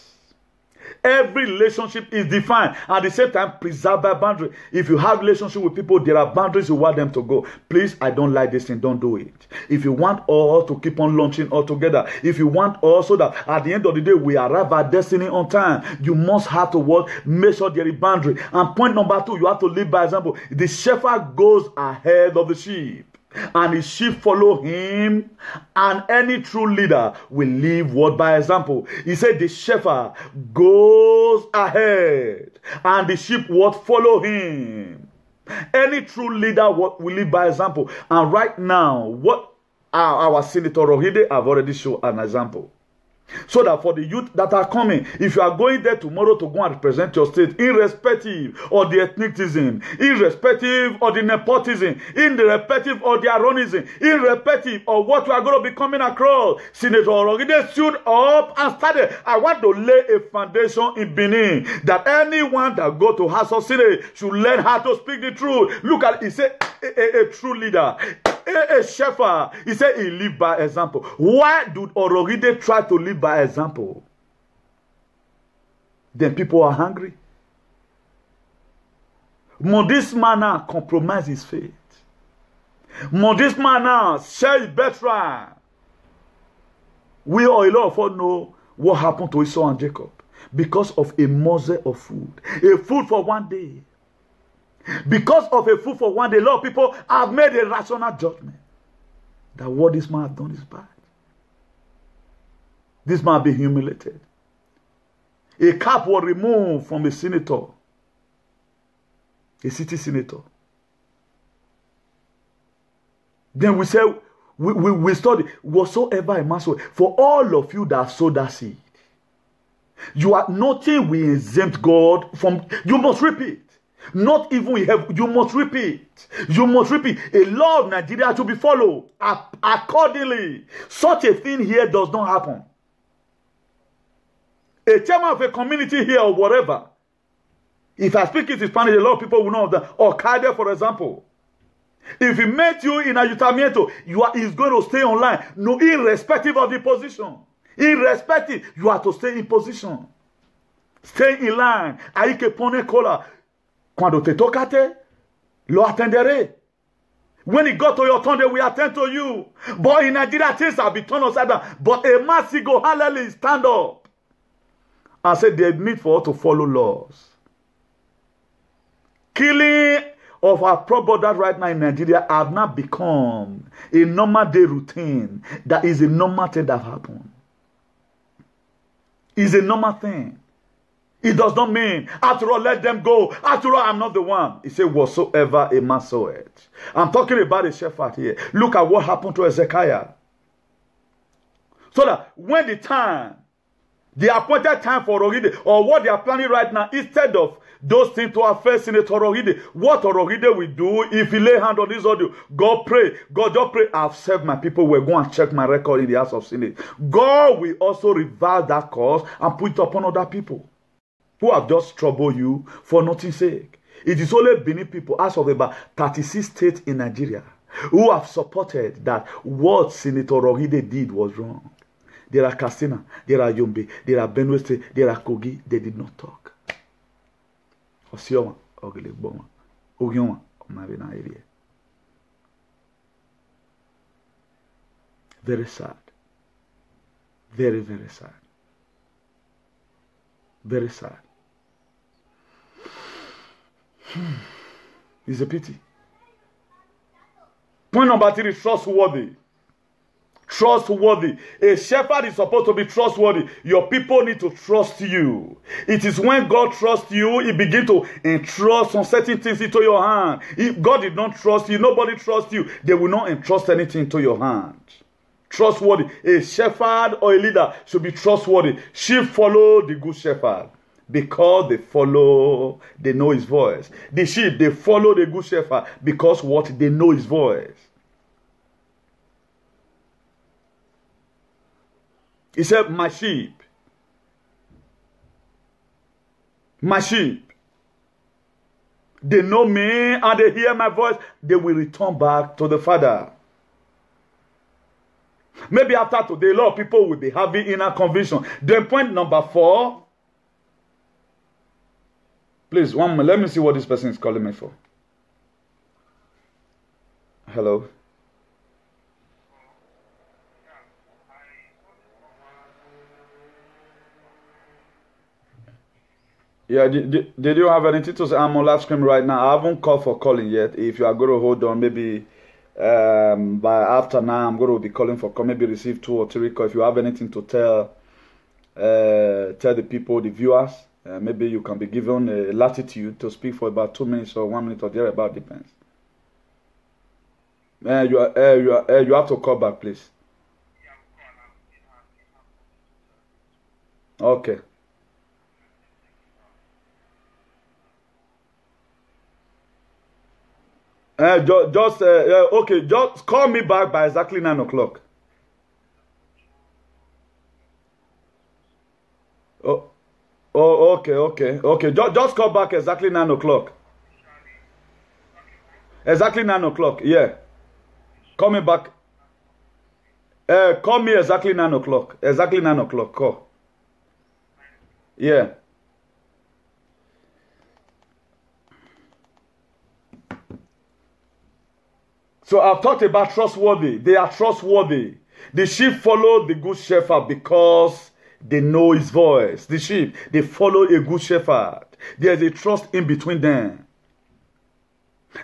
Every relationship is defined, at the same time preserved by boundaries. If you have relationship with people, there are boundaries you want them to go. Please, I don't like this thing, don't do it. If you want all to keep on launching all together, if you want also that at the end of the day we arrive at destiny on time, you must have to work, make sure there is boundary. And point number 2, you have to live by example. The shepherd goes ahead of the sheep. and his sheep follow him, and any true leader will live what by example. He said the shepherd goes ahead, and the sheep what follow him. Any true leader will live by example. And right now, what our Senator Rohide have already shown an example. So that for the youth that are coming, if you are going there tomorrow to go and represent your state, irrespective of the ethnicism, irrespective of the nepotism, irrespective of the ironism, irrespective of what you are going to be coming across, Senator Rohide stood up and started. I want to lay a foundation in Benin that anyone that go to House of Senate should learn how to speak the truth. Look at it, he said a true leader. A shepherd, he said he lived by example. Why do Orogide try to live by example? Then people are hungry. Must this man now compromise his faith? Must this man now share his birthright? We or a lot of us know what happened to Esau and Jacob because of a morsel of food. A food for one day. Because of a food for one day, a lot of people have made a rational judgment that what this man has done is bad. This man be humiliated. A cap was removed from a senator, a city senator. Then we say, we study whatsoever a man sow. For all of you that sow that seed, you are nothing will exempt God from. You must repeat. Not even we have, you must repeat. You must repeat. A law of Nigeria to be followed accordingly. Such a thing here does not happen. A chairman of a community here or whatever, if I speak it in Spanish, a lot of people will know that. Or Kaide, for example. If he met you in Ayuntamiento, he's going to stay online. No, irrespective of the position. Irrespective, you have to stay in position. Stay in line. Hay que poner cola. Cuando te tocate, lo atenderé. When it got to your turn, they will attend to you. But in Nigeria, things have been turned upside down. But a man go hallelujah, stand up and say they need for us to follow laws. Killing of our brothers right now in Nigeria have now become a normal day routine. That is a normal thing that happens. It's a normal thing. It does not mean, after all, let them go. After all, I'm not the one. He said, whatsoever a man soweth. I'm talking about a shepherd here. Look at what happened to Ezekiah. So that when the appointed time for Orogide, or what they are planning right now, instead of those things to affect Senator Orogide, what Orogide will do, if he lay hand on this audio, God pray, God just pray, I've served my people, we're going to check my record in the House of Senate. God will also reverse that cause and put it upon other people who have just troubled you for nothing's sake. It is only Benin people, as of about 36 states in Nigeria, who have supported that what Senator Orogide did was wrong. There are Katsina, there are Yombe, there are Benue State, there are Kogi. They did not talk. Very sad. Very, very sad. Very sad. It's a pity. Point number 3, trustworthy. Trustworthy. A shepherd is supposed to be trustworthy. Your people need to trust you. It is when God trusts you, he begins to entrust some certain things into your hand. If God did not trust you, nobody trusts you, they will not entrust anything into your hand. Trustworthy. A shepherd or a leader should be trustworthy. Sheep follow the good shepherd because they know his voice. The sheep, they follow the good shepherd because what? They know his voice. He said, my sheep, they know me and they hear my voice, they will return back to the Father. Maybe after today, a lot of people will be having inner conviction. Then point number 4. Please, one minute. Let me see what this person is calling me for. Hello. Yeah, did you have anything to say? I'm on live stream right now. I haven't called for calling yet. If you are going to hold on, maybe By after now, I'm going to be calling for maybe receive 2 or 3 calls. If you have anything to tell the people, the viewers, maybe you can be given a latitude to speak for about 2 minutes or 1 minute or thereabout, depends. You have to call back, please. Okay. Okay, just call me back by exactly 9 o'clock. Oh, okay. Just call back exactly 9 o'clock. Exactly 9 o'clock, yeah. Call me back. Call me exactly 9 o'clock. Exactly 9 o'clock, call. Yeah. So I've talked about trustworthy. They are trustworthy. The sheep follow the good shepherd because they know his voice. The sheep, they follow a good shepherd. There's a trust in between them.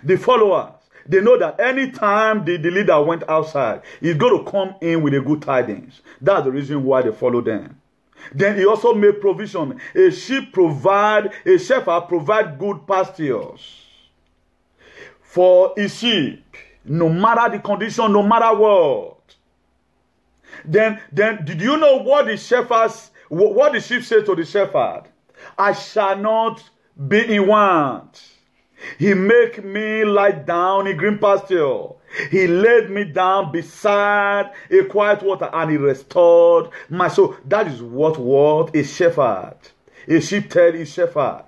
The followers, they know that anytime the leader went outside, he's going to come in with a good tidings. That's the reason why they follow them. Then he also made provision. A shepherd provide good pastures for his sheep. No matter the condition, no matter what. Then did you know what the sheep said to the shepherd? I shall not be in want. He make me lie down in green pasture. He laid me down beside a quiet water and he restored my soul. That is what a shepherd, a sheep tell his shepherd.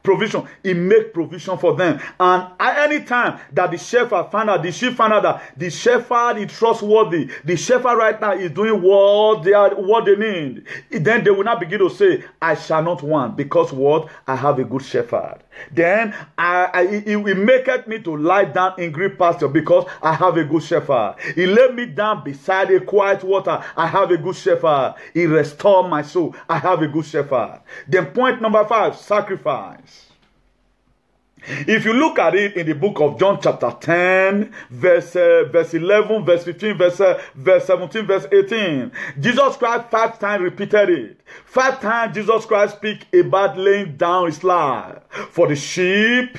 Provision. He make provision for them. And at any time that the shepherd found out, the sheep found out that the shepherd is trustworthy, the shepherd right now is doing what they need, then they will not begin to say, I shall not want, because what? I have a good shepherd. Then he maketh me to lie down in green pasture because I have a good shepherd. He laid me down beside a quiet water. I have a good shepherd. He restored my soul. I have a good shepherd. Then point number 5, sacrifice. If you look at it in the book of John chapter 10, verse 11, verse 15, verse 17, verse 18, Jesus Christ 5 times repeated it. 5 times Jesus Christ speak about laying down his life for the sheep.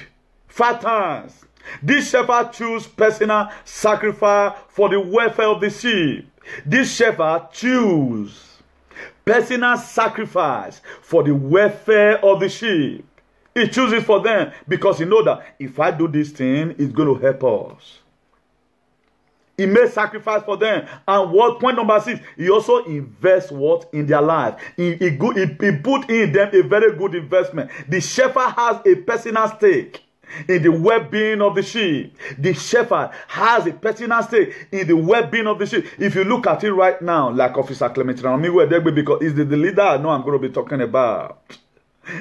5 times. This shepherd choose personal sacrifice for the welfare of the sheep. This shepherd choose personal sacrifice for the welfare of the sheep. He chooses for them because he knows that if I do this thing, it's going to help us. He made sacrifice for them. And what point number 6? He also invests what? In their life. He put in them a very good investment. The shepherd has a personal stake in the well-being of the sheep. The shepherd has a personal stake in the well-being of the sheep. If you look at it right now, like Officer Clementine, because it's the leader I know I'm going to be talking about.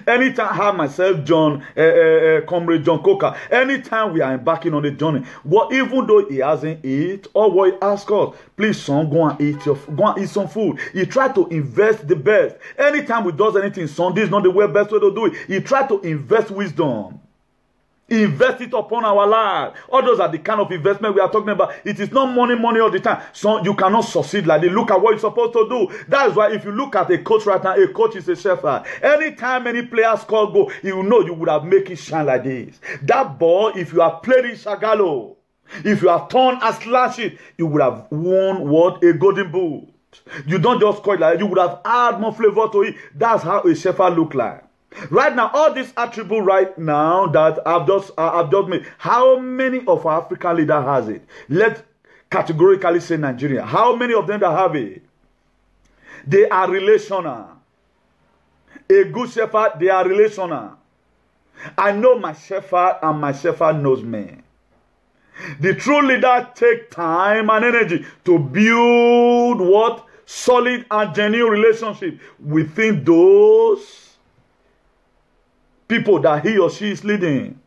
Anytime I have myself, Comrade John Coker, anytime we are embarking on a journey, even though he hasn't eat, or what he asks us, please son, go and eat some food. He try to invest the best. Anytime we does anything, son, this is not the best way to do it. He try to invest wisdom. Invest it upon our life. All those are the kind of investment we are talking about. It is not money all the time. So you cannot succeed like this. Look at what you're supposed to do. That is why if you look at a coach right now, a coach is a shepherd. Anytime any player score goal, you know you would have made it shine like this. That ball, if you have played in Shagalo, if you have turned and slashed it, you would have won what? A golden boot. You don't just score it like that. You would have added more flavor to it. That's how a shepherd look like. Right now, all these attributes right now that I've just made, how many of our African leaders has it? Let's categorically say Nigeria. How many of them that have it? They are relational. A good shepherd, they are relational. I know my shepherd and my shepherd knows me. The true leader take time and energy to build what? Solid and genuine relationship within those people that he or she is leading.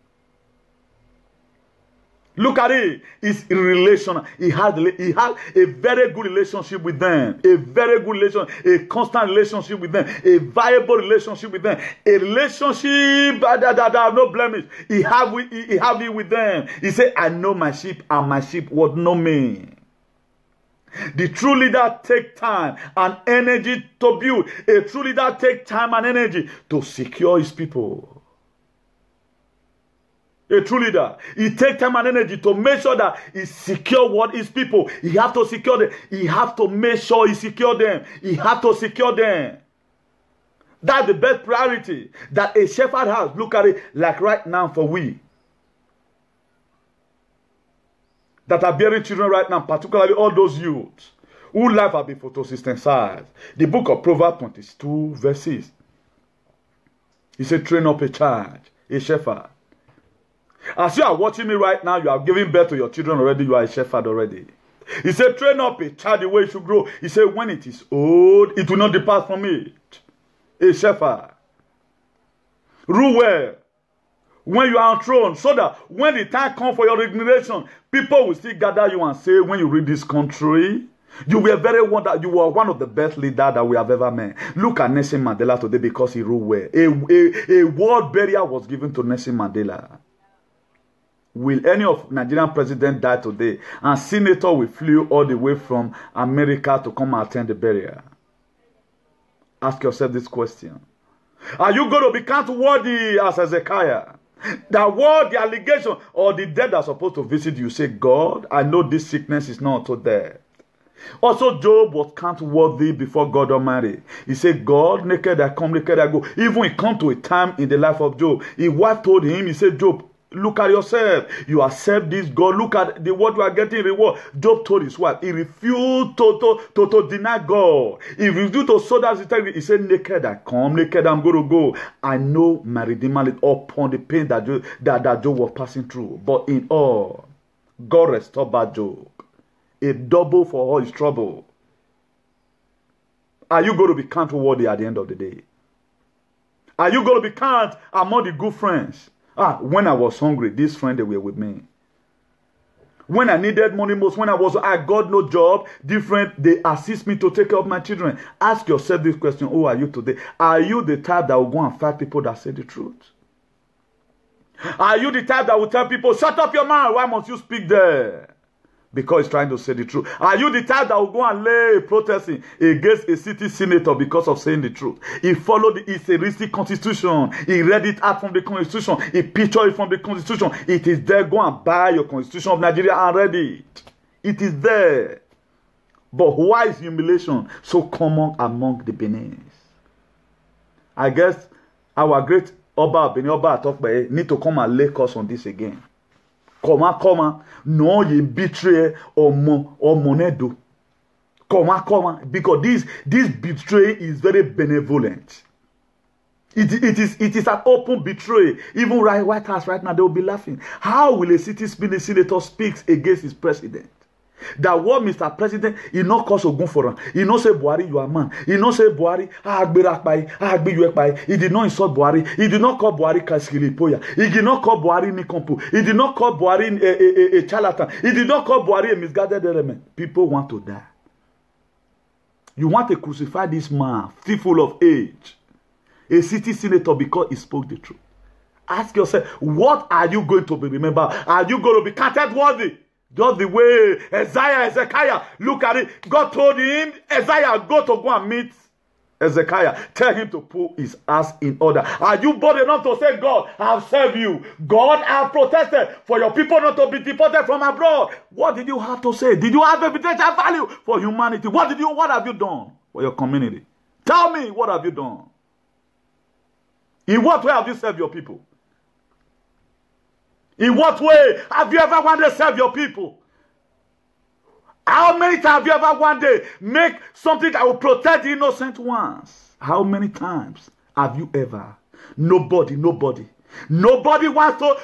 Look at it. It's relational. He had a very good relationship with them. A very good relationship. A constant relationship with them. A viable relationship with them. A relationship that have no blemish. He have it with them. He said, I know my sheep and my sheep would know me. The true leader take time and energy to build. A true leader take time and energy to secure his people. A true leader, he takes time and energy to make sure that he secure what his people. He have to secure them. He have to make sure he secure them. He have to secure them. That's the best priority that a shepherd has. Look at it like right now for we that are bearing children right now, particularly all those youths whose life have been photosynthesized. The book of Proverbs 22 verses. He said, train up a child, a shepherd. As you are watching me right now, you are giving birth to your children already. You are a shepherd already. He said, train up a child the way it should grow. He said, when it is old, it will not depart from it. A shepherd. Rule well when you are on throne, so that when the time comes for your regeneration, people will still gather you and say, when you read this country, you were you were one of the best leaders that we have ever met. Look at Nelson Mandela today because he ruled well. A world burial was given to Nelson Mandela. Will any of Nigerian president die today? And senator will flew all the way from America to come and attend the burial. Ask yourself this question. Are you going to be counted worthy as Hezekiah? That word, the allegation, or the dead are supposed to visit you. Say, God, I know this sickness is not unto death. Also, Job was counted worthy before God Almighty. He said, God, naked I come, naked I go. Even it come to a time in the life of Job. His wife told him, he said, Job, look at yourself. You accept this God. Look at what you are getting reward. Job told his wife. He refused to deny God. He refused to sow that integrity. He said, naked I come, naked I'm going to go. I know my Redeemer is upon the pain that Job was passing through. But in all, God restored back Job. A double for all his trouble. Are you going to be counted worthy at the end of the day? Are you going to be counted among the good friends? When I was hungry, these friends, they were with me. When I needed money most, when I got no job, different, they assist me to take care of my children. Ask yourself this question, who are you today? Are you the type that will go and fight people that say the truth? Are you the type that will tell people, shut up your mouth, why must you speak there? Because he's trying to say the truth. Are you the type that will go and lay protesting against a city senator because of saying the truth? He followed the Israeli constitution. He read it out from the constitution. He pictured it from the constitution. It is there. Go and buy your constitution of Nigeria and read it. It is there. But why is humiliation so common among the Benin's? I guess our great Oba Benin Oba Atokpe need to come and lay us on this again. Come, no ye betray or monedo. Come, because this betray is very benevolent. It is an open betray. Even White House right now, they will be laughing. How will a city senator speak against his president? That what Mr. President, he not cause Ogun for him. He not say Buhari, you are man. He not say Buhari, he did not insult Buhari. He did not call Buhari Kaskilipoya. He did not call Buhari Nikompu. He did not call Buhari a charlatan. He did not call Buhari a misguided element. People want to die. You want to crucify this man, full of age, a city senator, because he spoke the truth. Ask yourself, what are you going to be remembered? Are you going to be counted worthy? Just the way Hezekiah, look at it. God told him, Isaiah, go and meet Hezekiah. Tell him to put his ass in order. Are you bold enough to say, God, I have served you. God, I have protested for your people not to be deported from abroad. What did you have to say? Did you have evidential value for humanity? What have you done for your community? Tell me, what have you done? In what way have you served your people? In what way have you ever wanted to serve your people? How many times have you ever wanted to make something that will protect the innocent ones? How many times have you ever? Nobody. Nobody wants to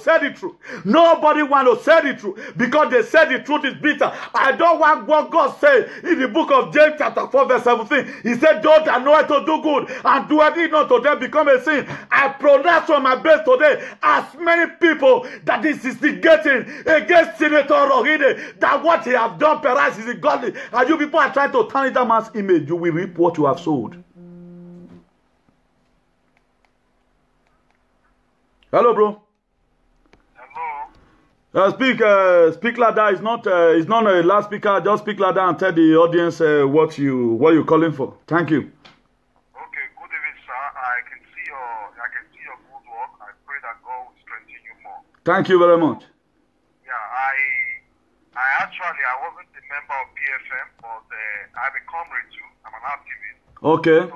say the truth. Nobody wants to say the truth because they say the truth is bitter. I don't want what God said in the book of James chapter 4 verse 17. He said, those that know how to do good and do it not to them become a sin. I pronounce from my best today, as many people that is instigating against Senator Rohide, that what he has done perhaps is godly, and you people are trying to turn that man's image, you will reap what you have sowed. Hello, bro. Hello. Speak louder. It's not a loudspeaker. Just speak louder and tell the audience what you're calling for. Thank you. Okay. Good evening, sir. I can see your good work. I pray that God will strengthen you more. Thank you very much. Yeah, I wasn't a member of PFM, but I'm a comrade too. I'm an activist. Okay. So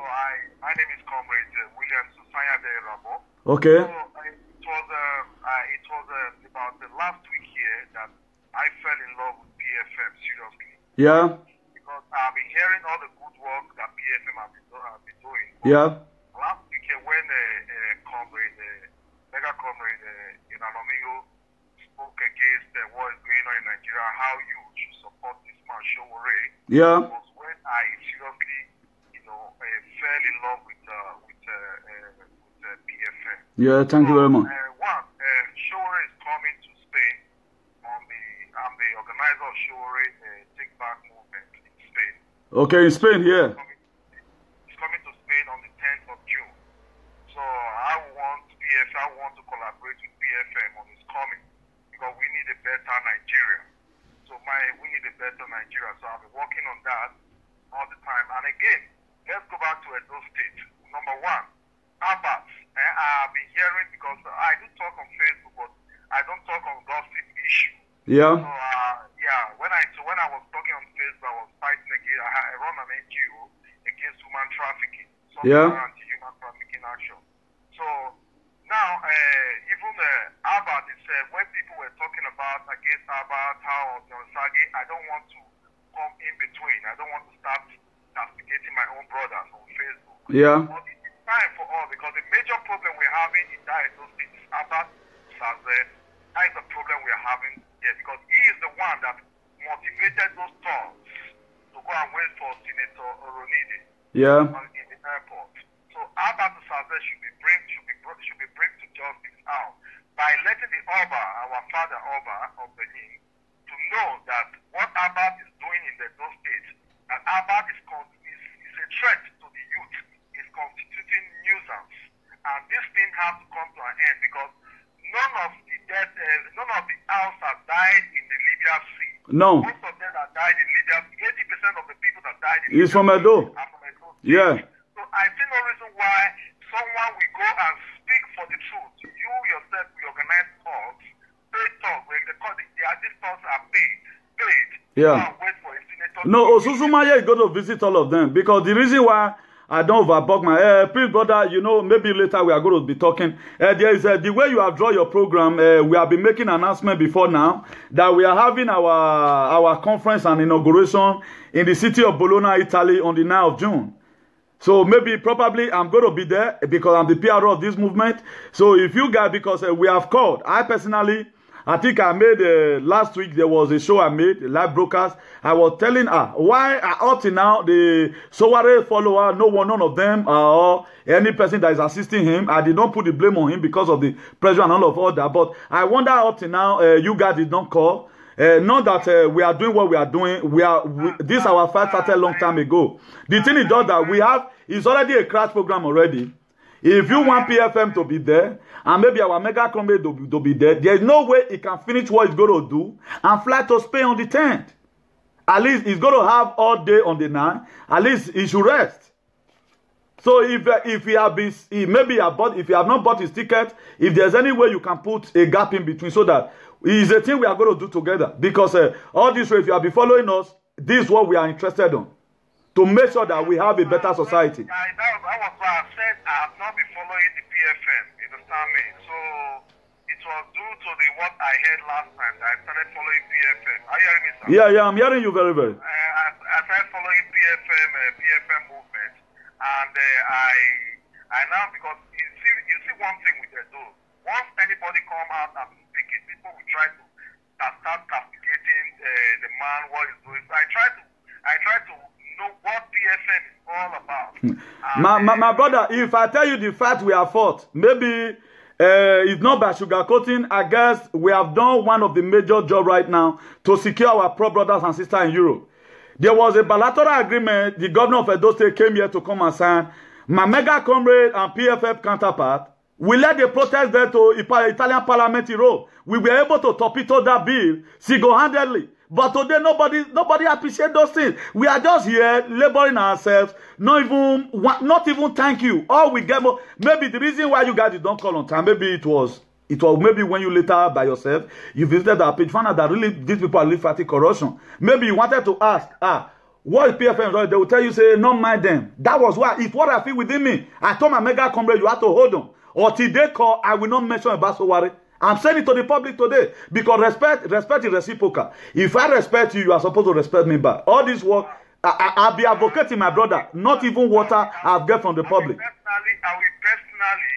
my name is Comrade William Susanya de Rabo. Okay. So it was about the last week here that I fell in love with PFM seriously. Yeah. Because I've been hearing all the good work that PFM have been doing. Yeah. Last week when mega comrade Inanomigo spoke against what is going on in Nigeria, how you should support this man Showore. Yeah. Was when I seriously, fell in love with PFM. Yeah. Thank you very much. Showore is coming to Spain. I'm the organizer of Showore Take Back movement in Spain. Okay, in Spain, yeah. He's coming to Spain on the 10th of June. So I want to collaborate with PFM on his coming because we need a better Nigeria. We need a better Nigeria. So I've been working on that all the time. And again, let's go back to Edo State. Number one, Abbas. I've been hearing because I do talk on Facebook, but I don't talk on gossip issue. Yeah. So when I was talking on Facebook, I was fighting against. I run an NGO against human trafficking. Anti-human trafficking action. So now, even Abbas is when people were talking about against Abbas, how John Sagi, I don't want to come in between. I don't want to start castigating my own brothers on Facebook. Yeah. But it's time for all because the major problem we're having in those things, Abbas Saze, that is the problem we're having here because he is the one that motivated those thugs to go and wait for Senator Oronide in the airport. So Abbas Saze should be brought to justice now by letting the Oba, our father Oba of Benin, to know that what Abbas is doing in those states, that Abbas is a threat to the youth, is constituting nuisance, and this thing has to come to an end because none of the house have died in the Libya Sea. No. Most of them that died in Libya, 80% of the people that died in He's Libya from Edo. are from Edo. Yeah. So I see no reason why someone will go and speak for the truth. You yourself will organize talks, paid talks, where these talks are paid. Yeah. Wait for a senator. No, Osusumaya is going to visit all of them because the reason why I don't overbug my please, brother, maybe later we are going to be talking. There is the way you have drawn your program. We have been making an announcement before now that we are having our conference and inauguration in the city of Bologna, Italy, on the 9th of June. So maybe probably I'm going to be there because I'm the PRO of this movement. So if you guys, because we have called, I think I made last week there was a show I made, a live broadcast. I was telling her why up to now the Sowore follower, none of them or any person that is assisting him, I did not put the blame on him because of the pressure and all of that. But I wonder up to now you guys did not call. Not that we are doing what we are doing. This our fight started a long time ago. The thing is just that it's already a crash program already. If you want PFM to be there, and maybe our mega comrade to be there, there's no way he can finish what he's going to do and fly to Spain on the 10th. At least he's going to have all day on the 9th. At least he should rest. So if he have been, if you have not bought his ticket, if there's any way you can put a gap in between so that it's a thing we are going to do together. Because all this way, if you have been following us, this is what we are interested in. To make sure that we have a better society. That was why I said I have not been following the PFM, you understand me? So it was due to what I heard last time that I started following PFM. Are you hearing me, sir? Yeah, I'm hearing you very well. I started following PFM movement, and I now, because you see one do. Once anybody come out and speak it, people will try to start castigating the man, what he's doing. So I try to know what PFM is all about. My brother, if I tell you the fact we are fought, maybe it's not by sugarcoating. I guess we have done one of the major jobs right now to secure our pro-brothers and sisters in Europe. There was a bilateral agreement. The governor of Edo State came here to come and sign. My mega comrade and PFF counterpart, we led the protest there to Italian Parliament in Rome. We were able to torpedo that bill single-handedly. But today, nobody appreciates those things. We are just here laboring ourselves, not even thank you. All we get, maybe the reason why you guys don't call on time, maybe it was maybe when you later by yourself, you visited our page, found out that really these people are really fighting corruption. Maybe you wanted to ask, what is PFM? They will tell you, say, not mind them. That was why, it's what I feel within me. I told my mega comrade, you have to hold on. Or till they call, I will not mention about Sowore. I'm saying it to the public today because respect is reciprocal. If I respect you, you are supposed to respect me back. All this work, I'll be advocating my brother, not even water I've get from the public. I will personally,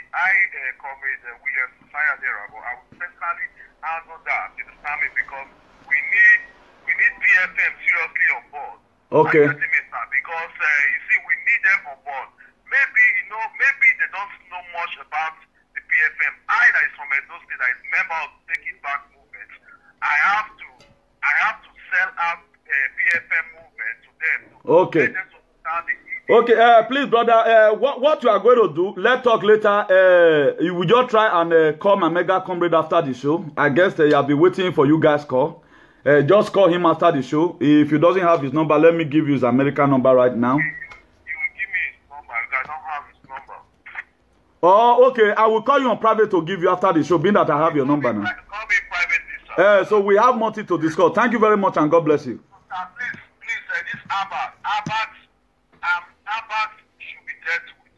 Comrade William Sayadera, I will personally handle that, you understand me, because we need PFM seriously on board. Okay. Because you see, we need them on board. Maybe they don't know much about the PFM. That is from Edo State, that is member of Take It Back movement. I have to sell out PFM movement to them. Okay. Okay, please, brother, what you are going to do, let's talk later. You will just try and call my mega comrade after the show. I guess I'll be waiting for you guys call. Just call him after the show. If you doesn't have his number, let me give you his American number right now. You will give me his number. I don't have his number. Oh, okay. I will call you on private to give you after the show, being that I have your number now. Call me privately, sir. So we have more to discuss. Thank you very much and God bless you. Please, this Abbas should be dealt with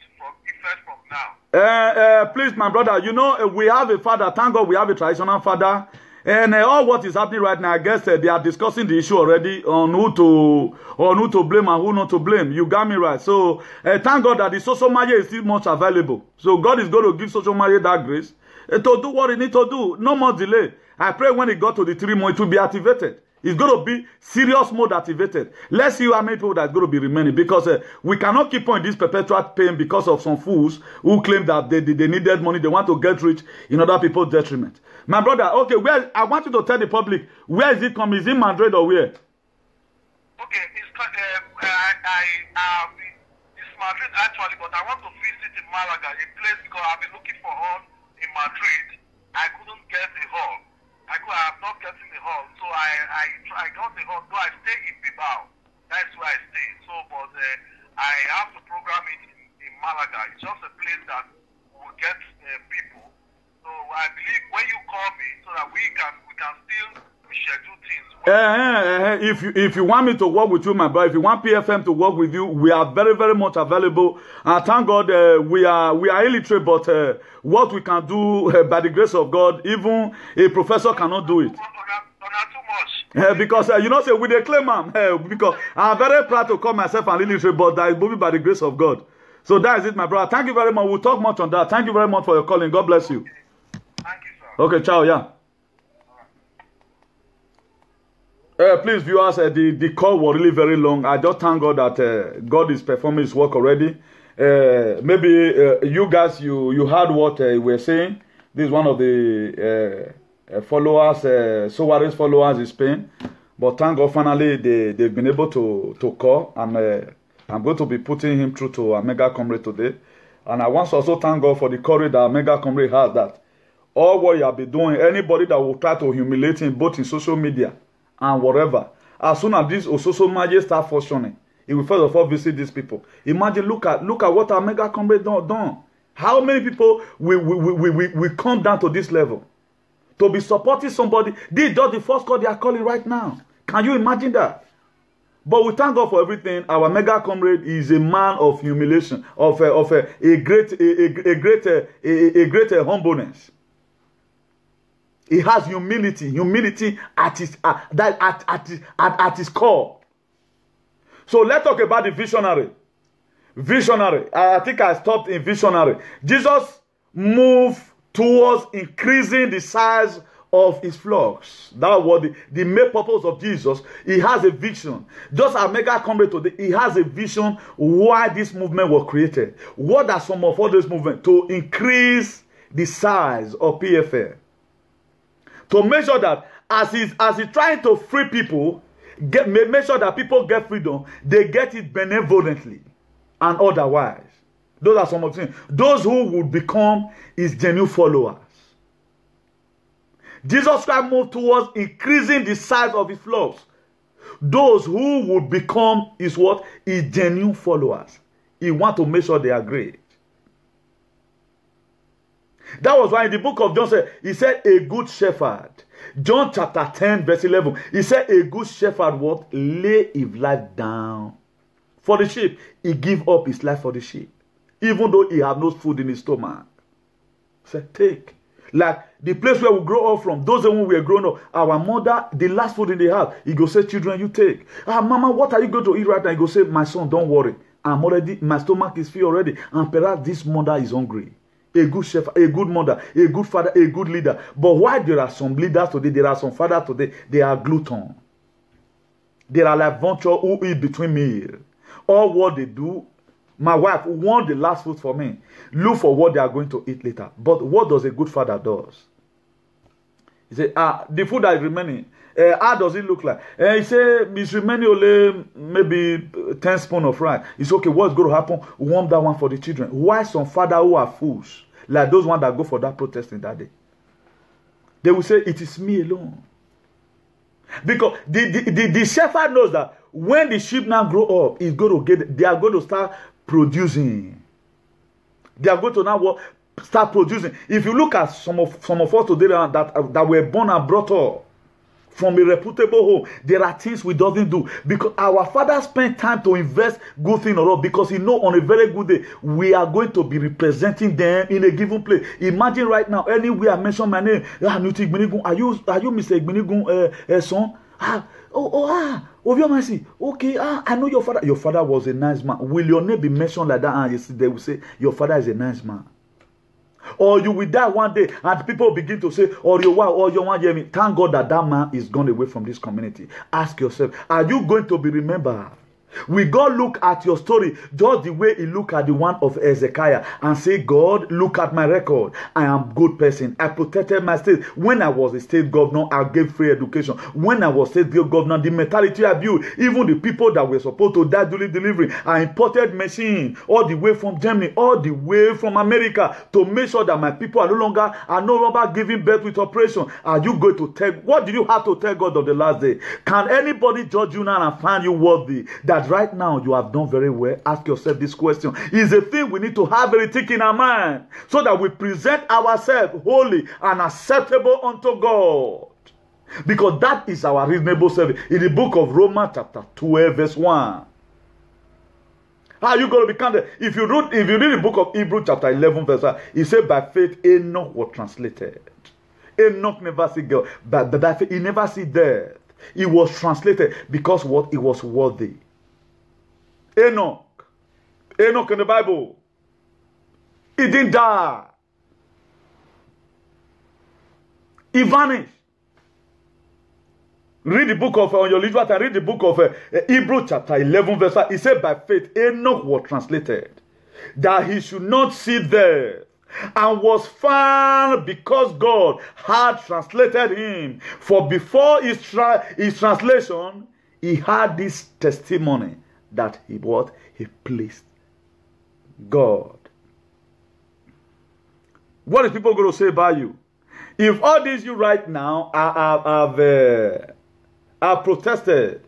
from now. Please, my brother, you know, we have a father. Thank God we have a traditional father. And all what is happening right now, I guess they are discussing the issue already on who to blame and who not to blame. You got me right. So thank God that the social media is still much available. So God is going to give social media that grace to do what it needs to do. No more delay. I pray when it got to the 3 months, it will be activated. It's going to be serious mode activated. Let's see how many people that's going to be remaining, because we cannot keep on this perpetual pain because of some fools who claim that they needed money, they want to get rich in other people's detriment. My brother, okay, I want you to tell the public, where is it coming? Is it Madrid or where? Okay, it's Madrid actually, but I want to visit in Malaga, a place because I've been looking for hall in Madrid. I couldn't get a hall. I'm not getting the hall, so I got the hall. So I stay in Bilbao. That's where I stay. So, but I have to program it in Malaga. It's just a place that will get people. So I believe when you call me, so that we can still schedule things. If you want me to work with you, my brother, if you want PFM to work with you, we are very, very much available. And thank God we are illiterate, but what we can do by the grace of God, even a professor cannot do it. Not too much. Because you know, say with a claim, because I'm very proud to call myself an illiterate, but that is moving by the grace of God. So that is it, my brother. Thank you very much. We'll talk much on that. Thank you very much for your calling. God bless you. Thank you, sir. Okay, ciao, yeah. Please, viewers, the call was really very long. I just thank God that God is performing his work already. Maybe you guys, you heard what we were saying. This is one of the followers, Soware's followers in Spain. But thank God, finally, they've been able to call. And I'm going to be putting him through to a mega comrade today. And I want to also thank God for the courage that mega comrade has, that all what you have been doing, anybody that will try to humiliate him, both in social media and whatever, as soon as this social media start functioning, he will first of all visit these people. Imagine, look at what our mega comrade done. How many people will come down to this level to be supporting somebody? This is just the first call they are calling right now. Can you imagine that? But we thank God for everything. Our mega comrade is a man of humiliation, of a great humbleness. He has humility at his core. So let's talk about the visionary. Visionary. I think I stopped in visionary. Jesus moved towards increasing the size of his flocks. That was the main purpose of Jesus. He has a vision. Just as Mega Comrade today, he has a vision why this movement was created. What are some of all these movements? To increase the size of PFN. To make sure that as he's trying to free people, make sure that people get freedom, they get it benevolently and otherwise. Those are some of the things. Those who would become his genuine followers. Jesus Christ moved towards increasing the size of his flocks. Those who would become his what? His genuine followers. He wants to make sure they are great. That was why in the book of John said, he said, a good shepherd. John chapter 10 verse 11. He said, a good shepherd what? Lay his life down for the sheep. He give up his life for the sheep. Even though he have no food in his stomach. He said, take. Like the place where we grow up from, those when we were growing up, our mother, the last food in the house, he go say, children, you take. Mama, what are you going to eat right now? He go say, my son, don't worry. My stomach is filled already. And perhaps this mother is hungry. A good shepherd, a good mother, a good father, a good leader. But why there are some leaders today, there are some fathers today, they are glutton. They are like vulture who eat between meals. All what they do, my wife want the last food for me. Look for what they are going to eat later. But what does a good father do? He said, the food that is remaining, how does it look like? He said, it's remaining only maybe 10 spoons of rice. It's okay, what's going to happen? Warm that one for the children. Why some fathers who are fools, like those ones that go for that protesting that day? They will say, it is me alone. Because the shepherd knows that when the sheep now grow up, it's going to they are going to start producing. They are going to now start producing. If you look at some of us today that were born and brought up from a reputable home, there are things we doesn't do because our father spent time to invest good thing or all because he know on a very good day we are going to be representing them in a given place. Imagine right now, anywhere I mention my name, are you Mr. Igbinigun son? Of your mercy. Okay, I know your father. Your father was a nice man. Will your name be mentioned like that? And they will say, your father is a nice man. Or you will die one day and people begin to say, or your wife, or your one year. Thank God that man is gone away from this community. Ask yourself, are you going to be remembered? Will God look at your story just the way he looked at the one of Hezekiah and say, God, look at my record. I am a good person. I protected my state. When I was a state governor, I gave free education. When I was state governor, the mentality abuse, even the people that were supposed to die during delivery, I imported machine all the way from Germany, all the way from America to make sure that my people are no longer giving birth with operation. Are you going to tell, what did you have to tell God on the last day? Can anybody judge you now and find you worthy that right now you have done very well? Ask yourself this question. Is a thing we need to have everything in our mind so that we present ourselves holy and acceptable unto God. Because that is our reasonable service. In the book of Romans chapter 12 verse 1. How are you going to be counted? If you read the book of Hebrews chapter 11 verse 1, it said by faith Enoch was translated. Enoch never see God. But by faith he never see death. He was translated because what? He was worthy. Enoch in the Bible, he didn't die. He vanished. Read the book of, on your literature, read the book of Hebrews chapter 11 verse 5. He said by faith Enoch was translated that he should not see death, and was found because God had translated him. For before his translation, he had this testimony that he pleased God. What is people going to say about you? If all these you right now are protested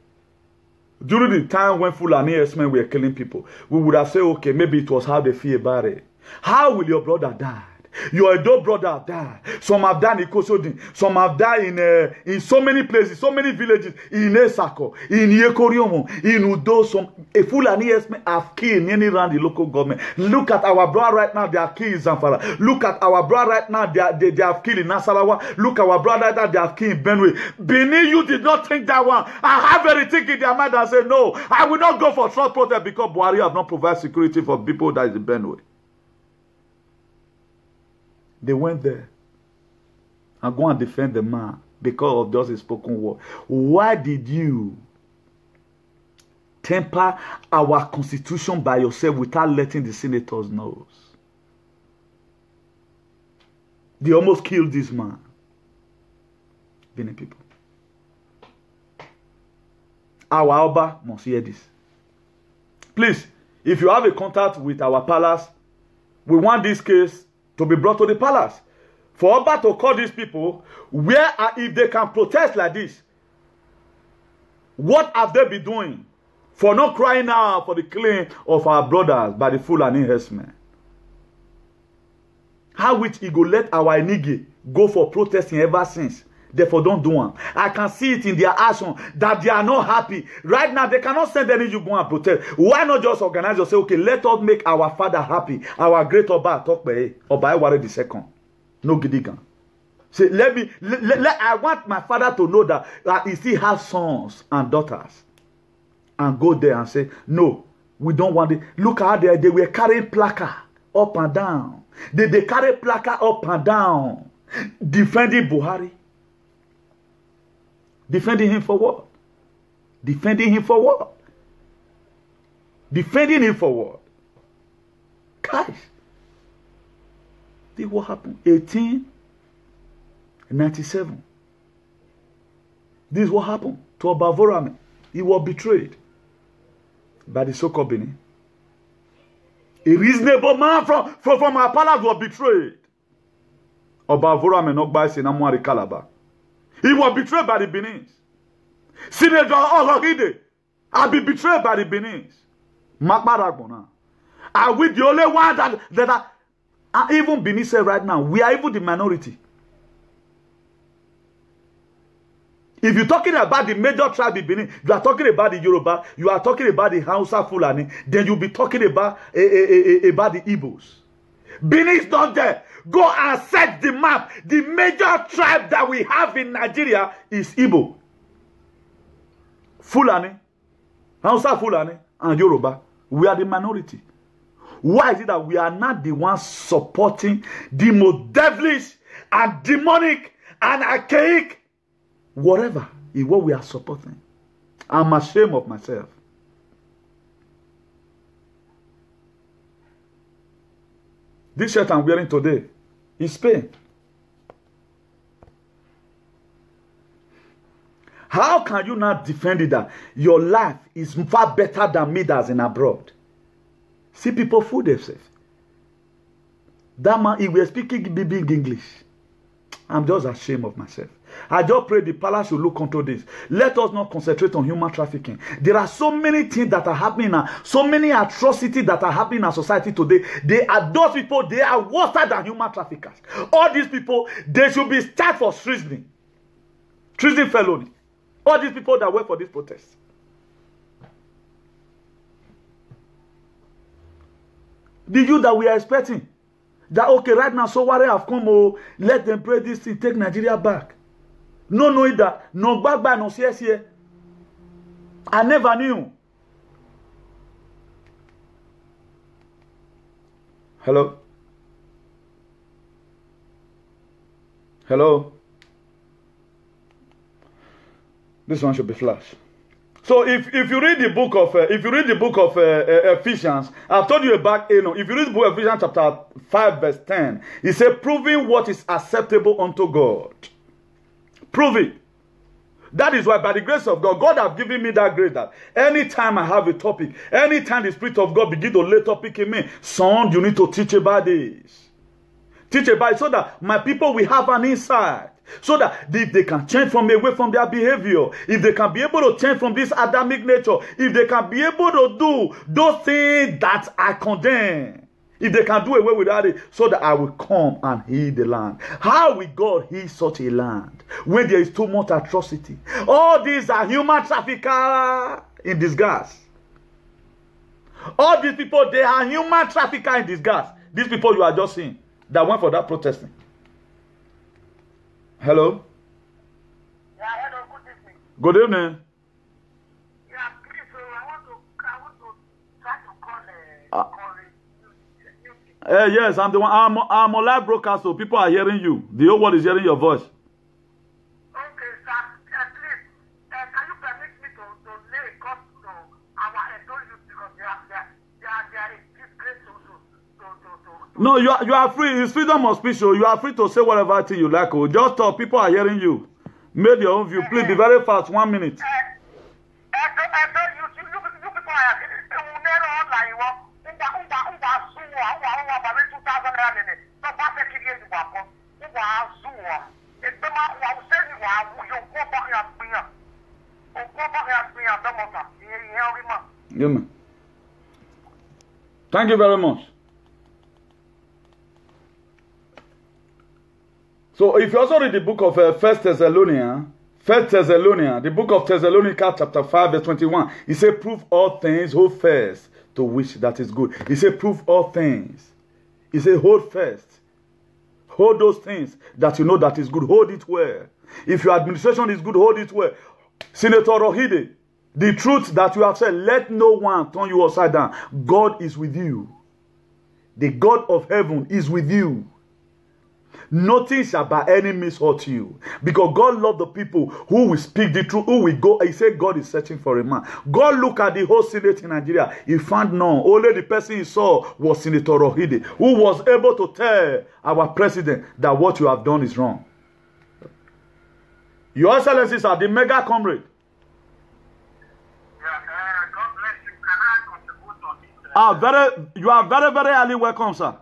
during the time when Fulani men were killing people, we would have said, okay, maybe it was how they feel about it. How will your brother die? Your adult brother died. Some have died in Kosodin. Some have died in so many places, so many villages. In Esako, in Yekoriomo, in Udo. Some Fulani have killed many around the local government. Look at our brother right now. They are killed in Zamfara. Look at our brother right now. They have killed in Nasarawa. Look at our brother right now. They have killed in Benue. Benin, you did not think that one. I have everything in their mind and say, no, I will not go for short protest because Buhari have not provided security for people that is in Benue. They went there and go and defend the man because of just a spoken word. Why did you temper our constitution by yourself without letting the senators know? They almost killed this man. Benin people. Our Alba must hear this. Please, if you have a contact with our palace, we want this case to be brought to the palace. For Alba to call these people, where are, if they can protest like this, what have they been doing for not crying out for the killing of our brothers by the Fulani herdsmen? How which he go let our Enigi go for protesting ever since? Therefore, don't do one. I can see it in their action that they are not happy. Right now, they cannot send any you go and protest. Why not just organize yourself? Okay, let us make our father happy. Our great Oba talk by Oba Eware the second. No gidigan. Say, I want my father to know that he still has sons and daughters. And go there and say, no, we don't want it. Look how they were carrying placard up and down. They carry placard up and down. Defending Buhari. Defending him for what? Defending him for what? Defending him for what? Guys, this what happened. 1897. This is what happened to Obavorame. He was betrayed by the so-called Benin. A reasonable man from our palace was betrayed. Obavorame not by Senamwari Calabar. He was betrayed by the Benins. Senator Oloride have been betrayed by the Benins. Makbaragbona. Are we the only one that are even Benin said right now, we are even the minority. If you're talking about the major tribe in Benin, you are talking about the Yoruba, you are talking about the Hausa Fulani, then you'll be talking about the Igbos. Benin is not there. Go and search the map. The major tribe that we have in Nigeria is Igbo. Fulani, Hausa Fulani, and Yoruba. We are the minority. Why is it that we are not the ones supporting the most devilish and demonic and archaic whatever is what we are supporting? I'm ashamed of myself. This shirt I'm wearing today is Spain. How can you not defend it that your life is far better than me that's in abroad? See people fool themselves. That man, he was speaking big English. I'm just ashamed of myself. I just pray the palace should look into this. Let us not concentrate on human trafficking. There are so many things that are happening now, so many atrocities that are happening in our society today. They are those people, they are worse than human traffickers. All these people, they should be charged for treason. Treason felony. All these people that work for this protest. The youth that we are expecting, that okay, right now, so what have come, oh, let them pray this thing, take Nigeria back. No, knowing that, no back by no CSA. I never knew. Hello? Hello? This one should be flash. So if you read the book of Ephesians, I've told you about Enoch. If you read the book of Ephesians chapter 5 verse 10, it says proving what is acceptable unto God. Prove it. That is why by the grace of God, God has given me that grace that anytime I have a topic, anytime the Spirit of God begin to lay topic in me, son, you need to teach about this. Teach about it so that my people will have an insight. So that if they can change from away from their behavior, if they can be able to change from this Adamic nature, if they can be able to do those things that I condemn, if they can do away with that, so that I will come and heal the land. How will God heal such a land when there is too much atrocity? All these are human traffickers in disguise. All these people, they are human traffickers in disguise. These people you are just seeing that went for that protesting. Hello? Yeah, hello, good evening. Good evening. Yeah, please, I want to try to call Yes, I'm the one. I'm on live broadcast, so people are hearing you. The whole world is hearing your voice. Okay, sir. Please, can you permit me to lay a cost to our Edo youth because they are a disgrace to. No, you are free. It's freedom of speech. So you are free to say whatever thing you like. Oh, just talk. People are hearing you. Make your own view. Please be very fast. 1 minute. You people are Amen. Thank you very much. So if you also read the book of 1 Thessalonians, the book of Thessalonica chapter 5 verse 21, he said, prove all things, hold fast to which that is good. He said, prove all things. He said, hold fast. Hold those things that you know that is good. Hold it well. If your administration is good, hold it well. Senator Rohide, the truth that you have said, let no one turn you upside down. God is with you. The God of heaven is with you. Nothing shall by any means hurt you. Because God loves the people who will speak the truth, who will go. He said God is searching for a man. God looked at the whole Senate in Nigeria. He found none. Only the person he saw was Senator Rohide, who was able to tell our president that what you have done is wrong. Your Excellencies are the mega comrade. God bless you. Can I contribute on this? You are very, very highly welcome, sir.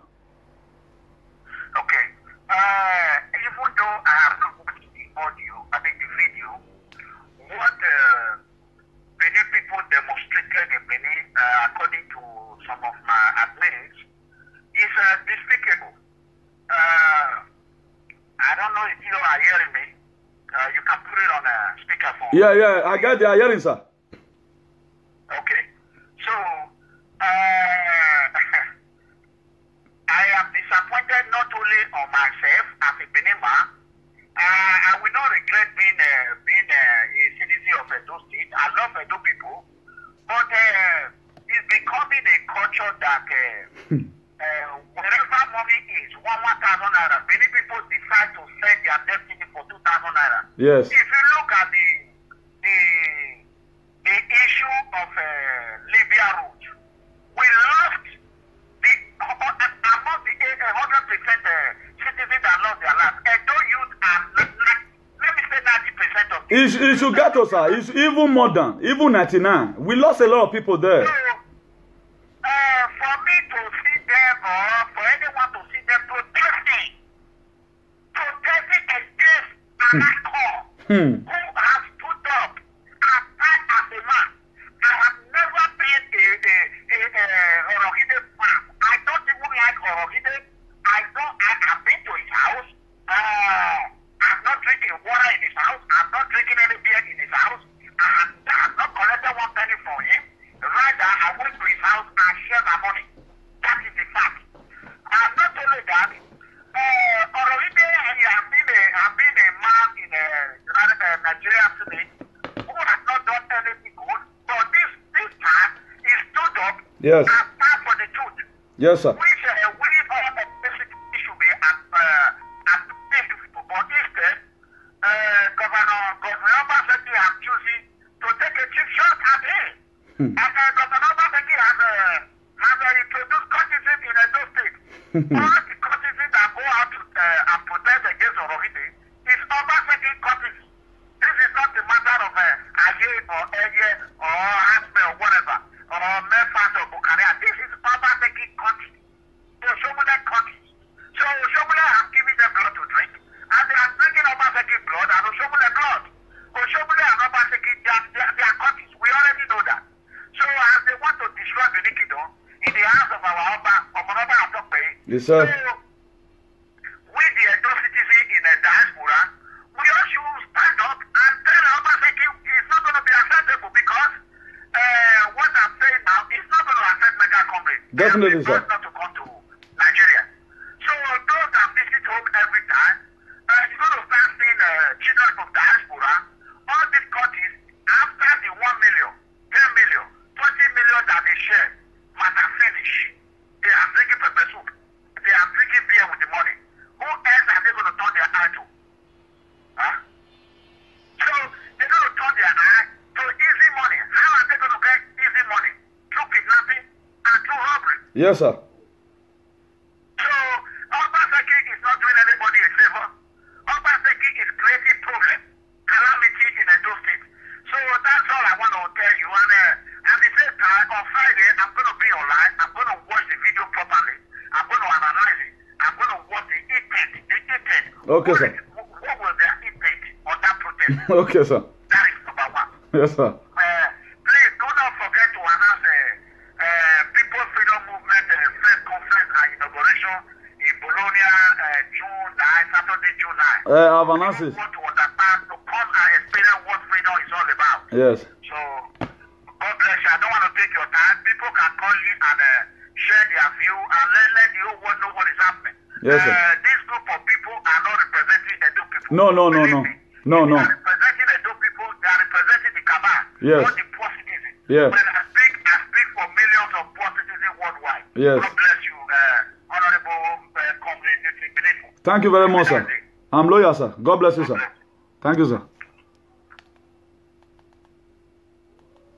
Okay. Even though I have not watched the audio, I think the video, what Benin people demonstrated in Benin, according to some of my admins, is despicable. I don't know if you are hearing me. You can put it on a speakerphone. Yeah, I got the hearing, sir. Okay. So, I am disappointed not only on myself as a Benima. I will not regret being a citizen of Edo State. I love Edo people. But it's becoming a culture that wherever money is, 1,000 naira, many people decide to sell their destiny for 2,000 naira. Yes. If you look at the issue of Libya route, we lost among the 100% citizens that lost their lives. Edo youth are, let me say 90% of It should get us, sir. It's even more than, even 99. We lost a lot of people there. So, for me to see them or for anyone to see them protesting against Anako, who has stood up and fight as a man. I have never been a Orohide fan. I don't even like Orohide. I've been to his house. I'm not drinking water in his house. I'm not drinking any beer in his house. I've not collected 1 penny from him. Rather, I went to his house and shared my money. That is the fact. And not only that, Orohide, I've been a man in Nigeria today who has not done anything good. But this time, he stood up Yes. and stand for the truth. Yes, sir. Which we all basically should be at people. But instead, Governor Obaseki has chosen to take a cheap shot at him. And Governor Obaseki has introduced courtesy in Edo State. All the courtesy that go out and protest against Orohide is Obaseki courtesy. This is not the matter of Aye or Eye or Asme or whatever, or Mefat or Bukaria. This is Obaseki courtesy. Oshomule courtesy. So Oshomule has given them blood to drink, and they are drinking Obaseki blood and Oshomule blood. Oshomule and Obaseki, they are courtesy. We already know that. So as they want to destroy Benin Kingdom in the hands of our Oba, Omonoba Atokpe, Yes, sir. so we the Edo citizen in the diaspora, we all should stand up and tell Obaseki it's not going to be acceptable because what I'm saying now is not going to affect Mega Comrade. Definitely, sir. Not to come to Nigeria. So those that visit home every time, you're going to start seeing children from diaspora, all these countries, after the 1 million, 10 million, 20 million that they share, might have finished. They are drinking pepper soup. Yes, sir. So, Obaseki is not doing anybody a favor. Obaseki is creating problem, calamity in Edo State. So that's all I want to tell you. And at the same time, on Friday, I'm going to be online. I'm going to watch the video properly. I'm going to analyze it. I'm going to watch the impact. Okay, sir. What was their impact on that protest? Okay, sir. That is number one. Yes, sir. Please do not forget to announce People's Freedom Movement first conference and inauguration in Bologna, Saturday, June 9. I've announced it. You want to understand, to come and experience what freedom is all about. Yes. So, God bless you. I don't want to take your time. People can call you and share their view and let the whole world know what is happening. Yes, sir. This group of people are not representing Edo people. No. Believe me. No. They are representing Edo people. They are representing the Kabah. Yes. Not the poor citizens. Yes. When I speak for millions of poor citizens worldwide. Yes. God bless you, Honorable Comrade. Thank you very much, sir. I'm loyal, sir. God bless you, sir. Thank you, sir.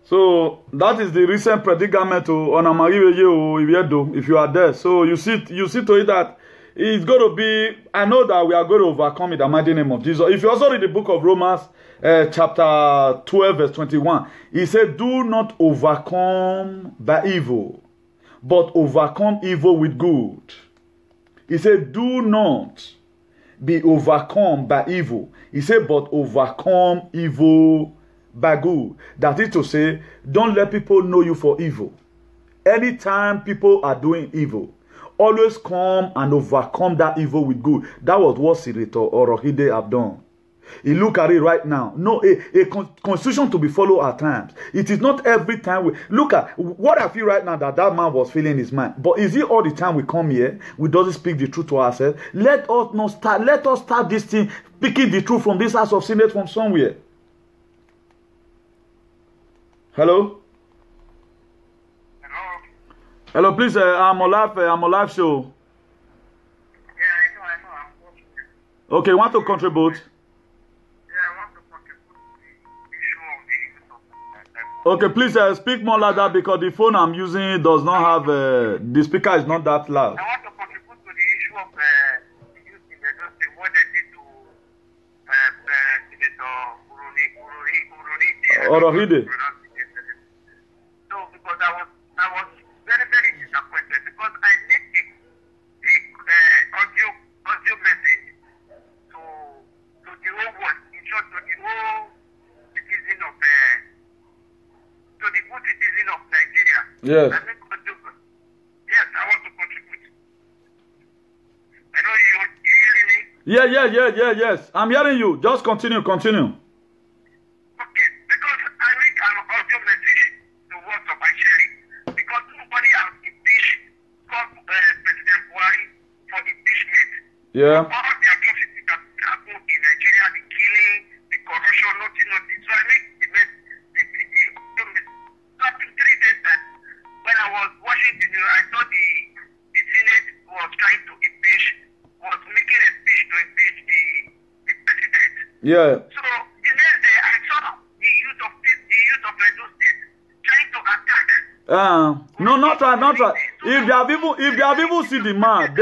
So that is the recent predicament to Onamariwe if you are there. So you see to it that it's going to be, I know that we are going to overcome in the mighty name of Jesus. If you also read the book of Romans, chapter 12, verse 21, he said, do not overcome by evil, but overcome evil with good. He said, do not be overcome by evil. He said, but overcome evil by good. That is to say, don't let people know you for evil. Anytime people are doing evil, always come and overcome that evil with good. That was what Sirito or Rohide have done. You look at it right now. No, a constitution to be followed at times. It is not every time we look at what I feel right now that man was feeling in his mind. But is it all the time we come here? We doesn't speak the truth to ourselves. Let us start this thing, speaking the truth from this house of Senate from somewhere. Hello? Hello, please. I'm on live show. Yeah, I know. I'm watching. Okay, want to contribute? Yeah, I want to contribute to the issue of the Okay, please speak more like that because the phone I'm using does not have the speaker is not that loud. I want to contribute to the issue of the youth in Edo State, what they did to Senator Orohide. So, because I was very, very disappointed because I made a audio message to the whole world, in short, to the whole citizen of to the good citizen of Nigeria. Yes. I make audio. Yes, I want to contribute. I know you hearing me. Yes. I'm hearing you. Just continue. Okay, because I make an audio message to WhatsApp and share it. Because nobody has impeached President Buhari for impeachment. Yeah. All the atrocities that happened in Nigeria, the killing, the corruption, nothing. So I make the audio message. After 3 days time, when I was watching the news, I saw the Senate was trying to impeach, was making a speech to impeach the president. Yeah. So the next day, I saw the youth of Edo State trying to attack. No, not try. If they have even seen the man,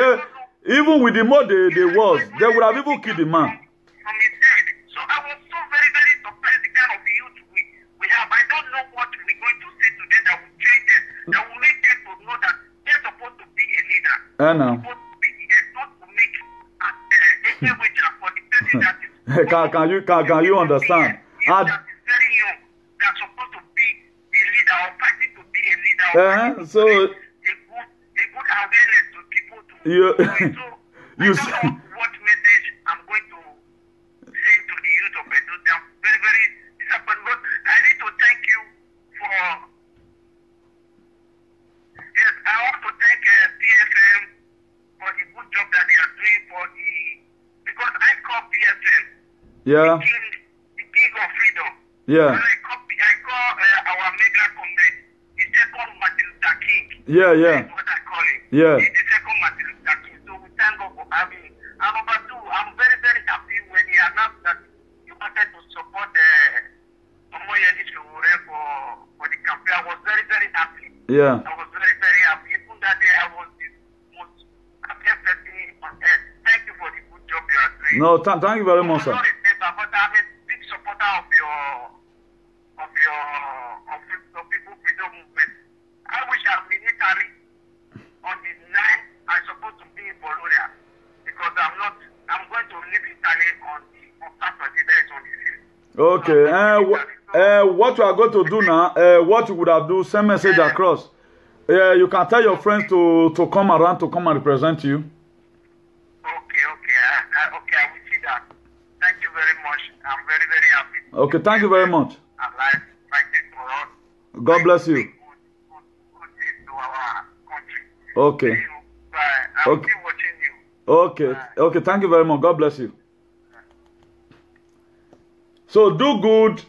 even with the mode they was, they would have even killed the man. From his head. So I was so very, very surprised the kind of youth we have. I don't know what we're going to say today that will change them, that will make them to know that they're supposed to be a leader. I know. They're supposed to be not to make a wager for the person that is. Can you understand? That is very young, that's supposed to be a leader or fighting to be a leader. Or So a good awareness to people to you so I don't know what message I'm going to send to the youth of Edo. I'm very, very disappointed. But I need to thank you for. Yes, I want to thank PFM for the good job that they are doing because I call PFM yeah. the king of freedom. Yeah. And I call our mega comrade the second Martin Luther King. Yeah. That's what I call him. Yeah. He's the second Martin Luther King. So we thank God for having him. And number two, I'm very, very happy when he announced that he wanted to support Omoyele Sowore for the campaign. I was very, very happy. Yeah. I was very, very happy. Even that day No, thank you very much, sir. I'm not a member, but I'm a big supporter of People Freedom Movement. I wish I'm military on the 9th. I'm supposed to be in Bologna because I'm going to leave Italy on Saturday. That is on the 5th. Okay. What you are going to do now? What you would have do? Send message across. You can tell your friends to come around to come and represent you. Okay. I will see that. Thank you very much. I'm very, very happy. Okay, thank you very much. Alive like this for us. God bless you. Good things to our country. Okay. See you. Bye. I'm still watching you. Okay, thank you very much. God bless you. So do good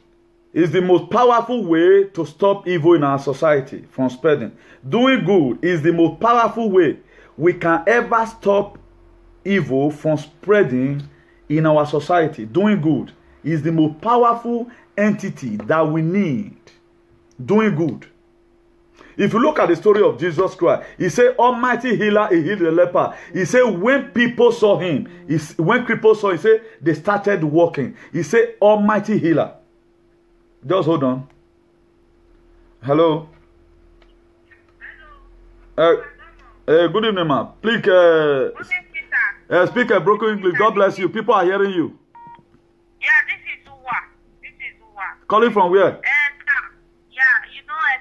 is the most powerful way to stop evil in our society from spreading. Doing good is the most powerful way we can ever stop evil from spreading in our society. Doing good is the most powerful entity that we need. Doing good. If you look at the story of Jesus Christ, he said, Almighty healer, he healed the leper. He said, when people saw him, when people saw him, he said, they started walking. He said, Almighty healer. Just hold on. Hello. Good evening, ma'am. Please speak a broken English. God bless you. People are hearing you. Yeah, this is Uwa. Calling from where?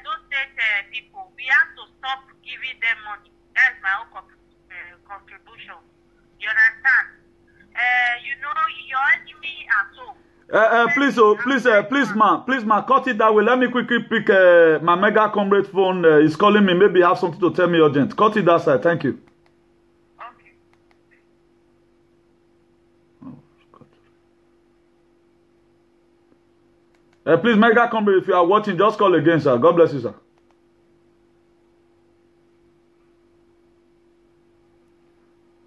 Those state people, we have to stop giving them money. That's my own contribution. You understand? Your enemy and so. Please, ma, cut it that way. Let me quickly pick my mega comrade phone. He's calling me. Maybe have something to tell me urgent. Cut it that side. Thank you. Please, mega comrade, if you are watching, just call again, sir. God bless you, sir.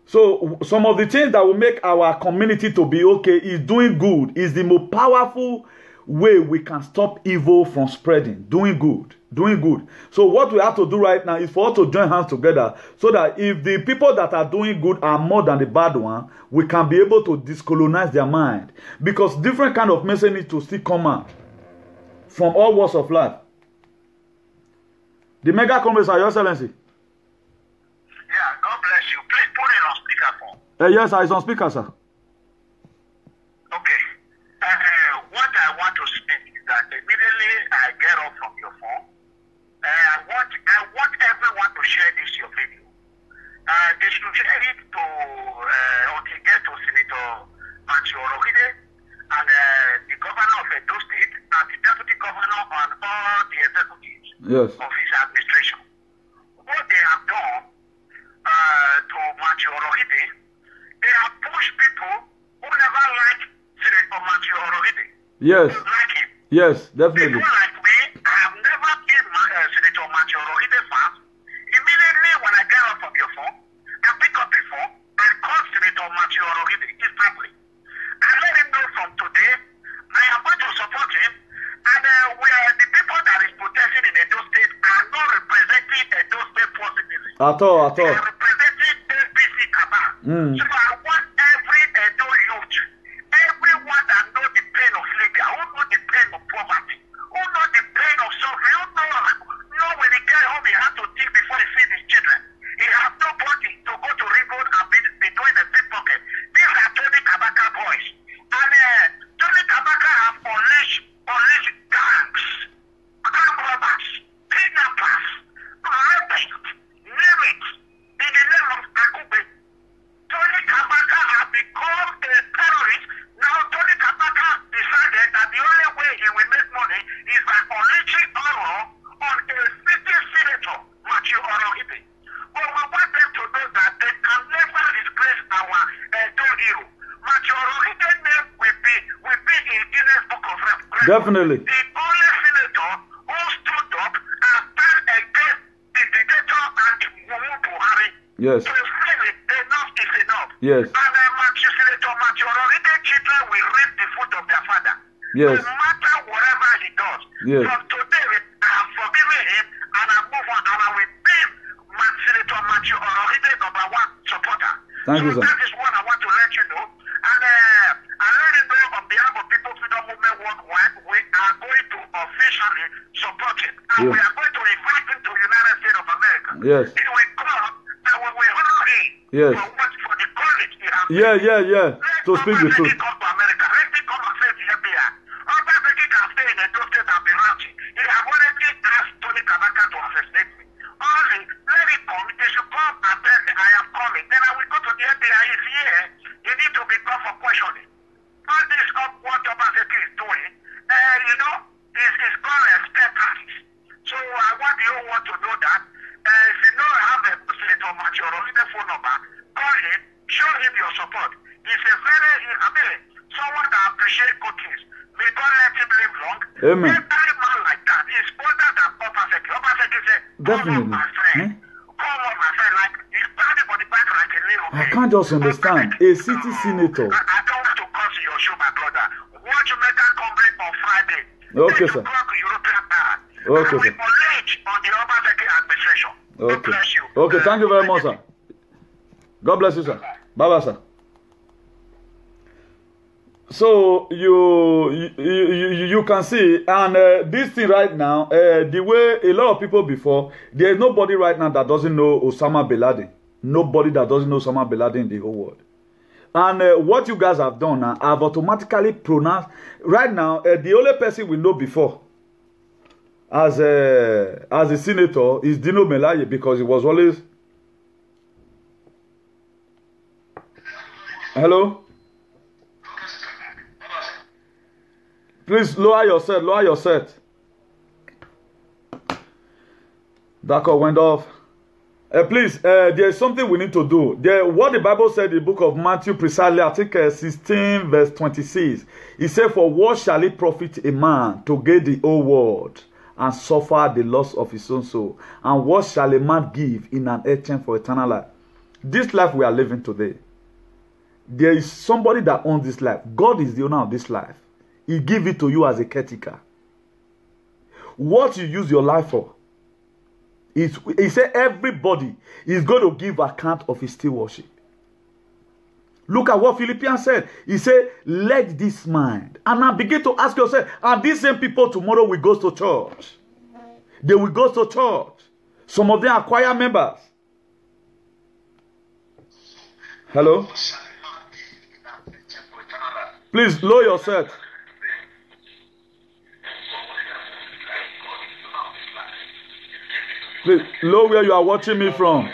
So, some of the things that will make our community to be okay is doing good. Is the most powerful way we can stop evil from spreading. Doing good. So, what we have to do right now is for us to join hands together so that if the people that are doing good are more than the bad one, we can be able to discolonize their mind. Because different kind of message needs to still come out from all walks of life. The mega comrades are Your Excellency. Yeah, God bless you. Please put it on speakerphone. Yes, it's on speaker, sir. Okay. What I want to say is that immediately I get off from your phone, I want everyone to share this your video. They should share it to get to Senator Matthew Orogide and the governor of Edo State and the deputy governor and all the executives of his administration. What they have done to Matthew Orogide, they have pushed people who never liked Senator Matthew Orogide. Yes. Like him. Yes, definitely. People like me, I have never been Senator Matthew Orogide fan. Immediately when I get off of your phone, I pick up the phone and call Senator Matthew Orogide instantly. I let him know from today I am going to support him, and the people that is protesting in Edo State are not representing Edo State positively. At all. They are representing APC Kaba. So I want every Edo youth, everyone that knows the pain of Libya, who knows the pain of poverty, who knows the pain of suffering, who know when he get home he has to think before he feeds his children. He has nobody to go to Ringo and be doing the pickpocket. These are Tony Kabaka boys. And Tony Kabaka have unleashed gangs, armed robbers, kidnappers, rapists, lyrics in the name of Akube. Tony Kabaka have become a terrorist. Now Tony Kabaka decided that the only way he will make money is by unleashing horror on a city senator, Matthew Orogide. But we want them to know that they can never disgrace our Edo hero. Matthew Orogide name will be in Guinness Book of Records. Definitely. The only senator who stood up and stand against the dictator and Muhammadu Buhari. Yes. To say enough is enough. Yes. And Senator Matthew Orogide children will reap the fruit of their father. Yes. No matter whatever he does. Yes. From today, I have forgiven him and I move on and I will be Senator Matthew Orogide #1 supporter. Thank you, sir. That is what I want to let you know. And And we are going to invite him to the United States of America. Yes. He will come and we will honor him Yes. for the courage he has. Yeah. To speak the truth. Let him come to America. Let him come and face the FBI. Obaseki can stay in Edo State and be ranching. He has already asked Tony Kabaka to assassinate me. Only let him come. They should come and tell me I am coming. Then I will go to the FBI. He's here. He needs to be brought for questioning. All this up what Obaseki is doing, is called a spare parties. So I want the whole world to know that. If you don't have a Senator Machoro, the phone number, call him, show him your support. He's a someone that appreciates good things. May God let him live long. Amen. Every man like that is older than Obaseki. Obaseki said, Definitely. Come on, my friend. Come on, my friend. Like, he's standing for the back like a little I can't just understand. A city senator. I don't want to cause your show, my brother. Watch Jamaica come break on Friday. Okay, sir. Okay, sir. On the Obaseki administration. God Okay. bless you. Okay, thank you very much, sir. God bless you, sir. Bye-bye, sir. So you can see, and this thing right now, the way a lot of people before, there is nobody right now that doesn't know Osama bin Laden. Nobody that doesn't know Osama bin Laden in the whole world. And what you guys have done now, I've automatically pronounced. Right now, the only person we know before as a senator is Dino Melaye, because he was always. Hello? Please lower your set. That call went off. Please, there's something we need to do. What the Bible said in the book of Matthew, precisely, I think 16 verse 26. It said, for what shall it profit a man to gain the whole world and suffer the loss of his own soul? And what shall a man give in an exchange for eternal life? This life we are living today, there is somebody that owns this life. God is the owner of this life. He give it to you as a caretaker. What you use your life for, he said everybody is going to give account of his stewardship. Look at what Philippians said. He said, let this mind. And now begin to ask yourself, and these same people tomorrow will go to church. They will go to church. Some of them are choir members. Hello? Please lower yourself. Please, low where you are watching me from.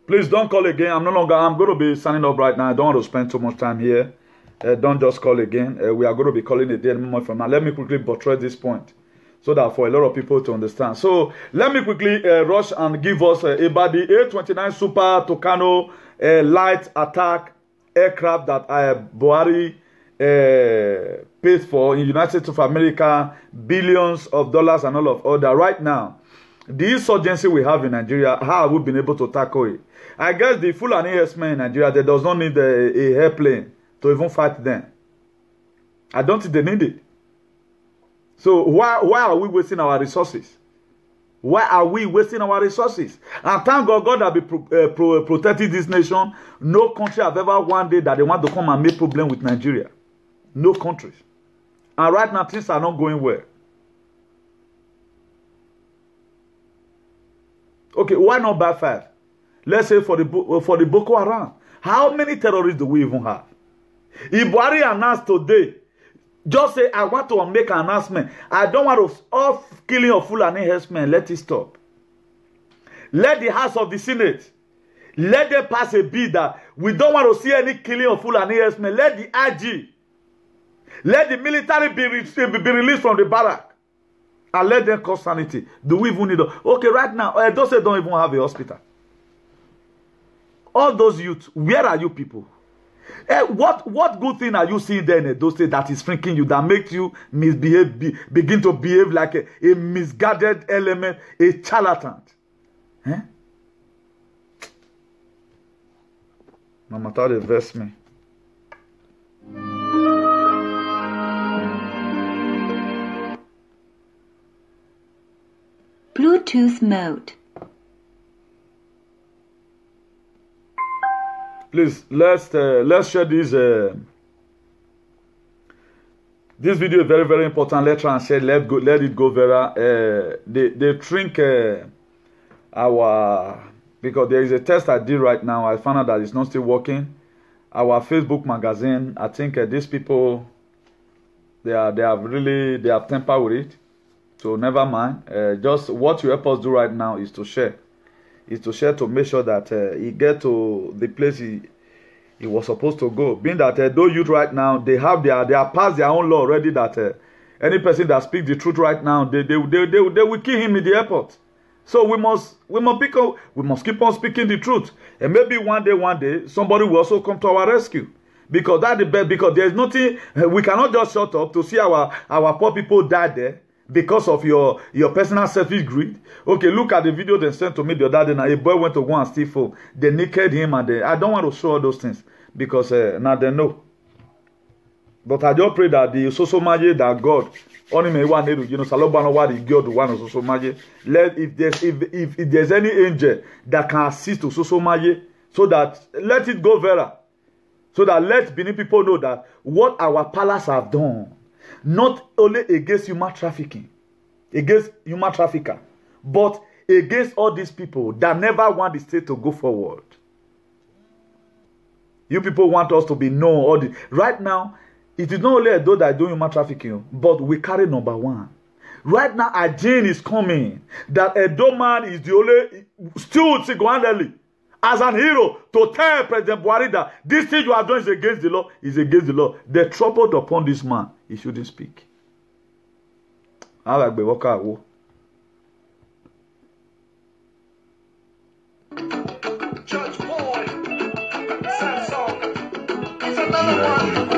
Please don't call again. I'm going to be signing up right now. I don't want to spend too much time here. Don't just call again. We are going to be calling a day moment from now. Let me quickly buttress this point so that for a lot of people to understand. So let me quickly rush and give us about the A-29 Super Tucano light attack aircraft that Buhari paid for in the United States of America, billions of dollars and all of other. Right now, the insurgency we have in Nigeria, how have we been able to tackle it? I guess the Fulani herdsmen in Nigeria, they does not need a airplane to even fight them. I don't think they need it. So why are we wasting our resources? Why are we wasting our resources? And thank God, God has been protecting this nation. No country have ever one day that they want to come and make problem with Nigeria. No countries. And right now, things are not going well. Okay, why not buy 5? Let's say for the Boko Haram. How many terrorists do we even have? If Buhari announced today, just say, I want to make an announcement. I don't want to all killing of Fulani herdsmen. Let it stop. Let the House of the Senate, let them pass a bill that we don't want to see any killing of Fulani herdsmen. Let the IG, let the military be released from the barrack. And let them cause sanity. Do we even need okay, right now, those don't even have a hospital. All those youth, where are you people? What good thing are you seeing there in those states that is freaking you, that makes you begin to behave like a misguided element, a charlatan? Eh? No matter the verse me. Bluetooth mode. Please, let's share this. This video is very, very important. Let's try and share. Let it go viral. They shrink our, because there is a test I did right now. I found out that it's not still working. Our Facebook magazine. I think these people, they have tempered with it. So never mind. Just what you help us do right now is to share. To make sure that he get to the place he was supposed to go. Being that those youth right now, they have they are past their own law already, that any person that speaks the truth right now, they will kill him in the airport. So we must keep on speaking the truth. And maybe one day somebody will also come to our rescue. Because that's the best, because there's nothing, we cannot just shut up to see our poor people die there because of your personal selfish greed. Okay, look at the video they sent to me the other day. Now a boy went to go and steal phone. They naked him, and I don't want to show all those things because now they know. But I just pray that the social magic that God only may want to, Salobano what the God one of social magic. If there's any angel that can assist to social magic, so that let it go viral. So that let Benin people know that what our palace have done, not only against human trafficking, against human trafficker, but against all these people that never want the state to go forward. You people want us to be known. Right now, it is not only a those that do human trafficking, but we carry number one. Right now, a gene is coming that a man is the only still single-handedly as an hero to tell President Buhari that this thing you are doing is against the law, is against the law. They troubled upon this man. He shouldn't speak. I like the worker. Judge Boy, Samsung, it's another one.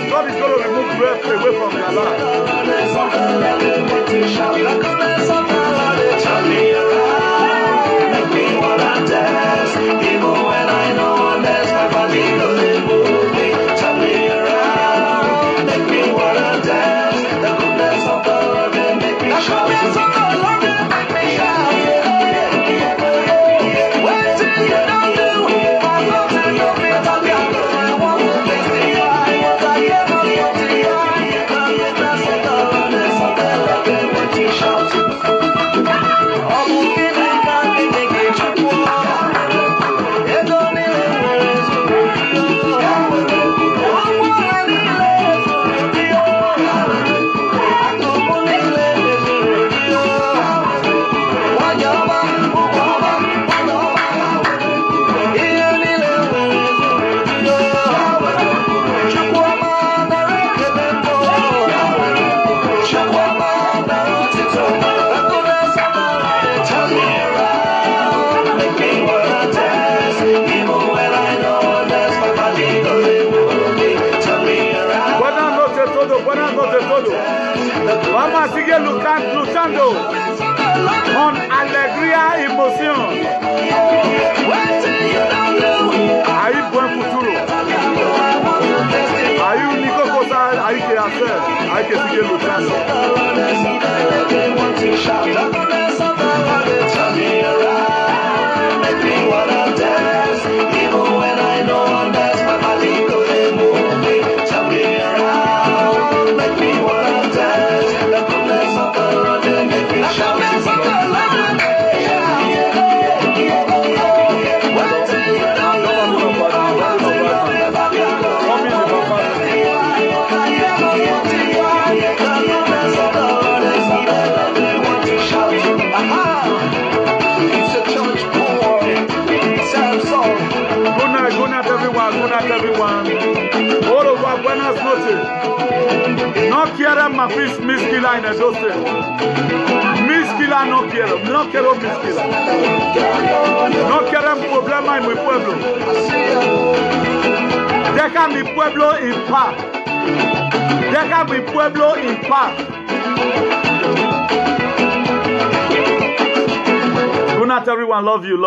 God is going to remove breath away from their life. Shout. todo. Vamos a seguir luchando con alegría y emoción. Hay buen futuro. Hay única cosa hay que hacer. Hay que seguir luchando. Good night, everyone. All of our buenas noches. No quiero más Miss Kila en el doce. Miss Kila no quiero Miss Kila. No quiero un problema en mi pueblo. Deja mi pueblo en paz. Deja mi pueblo en paz. Good night, everyone. Love you.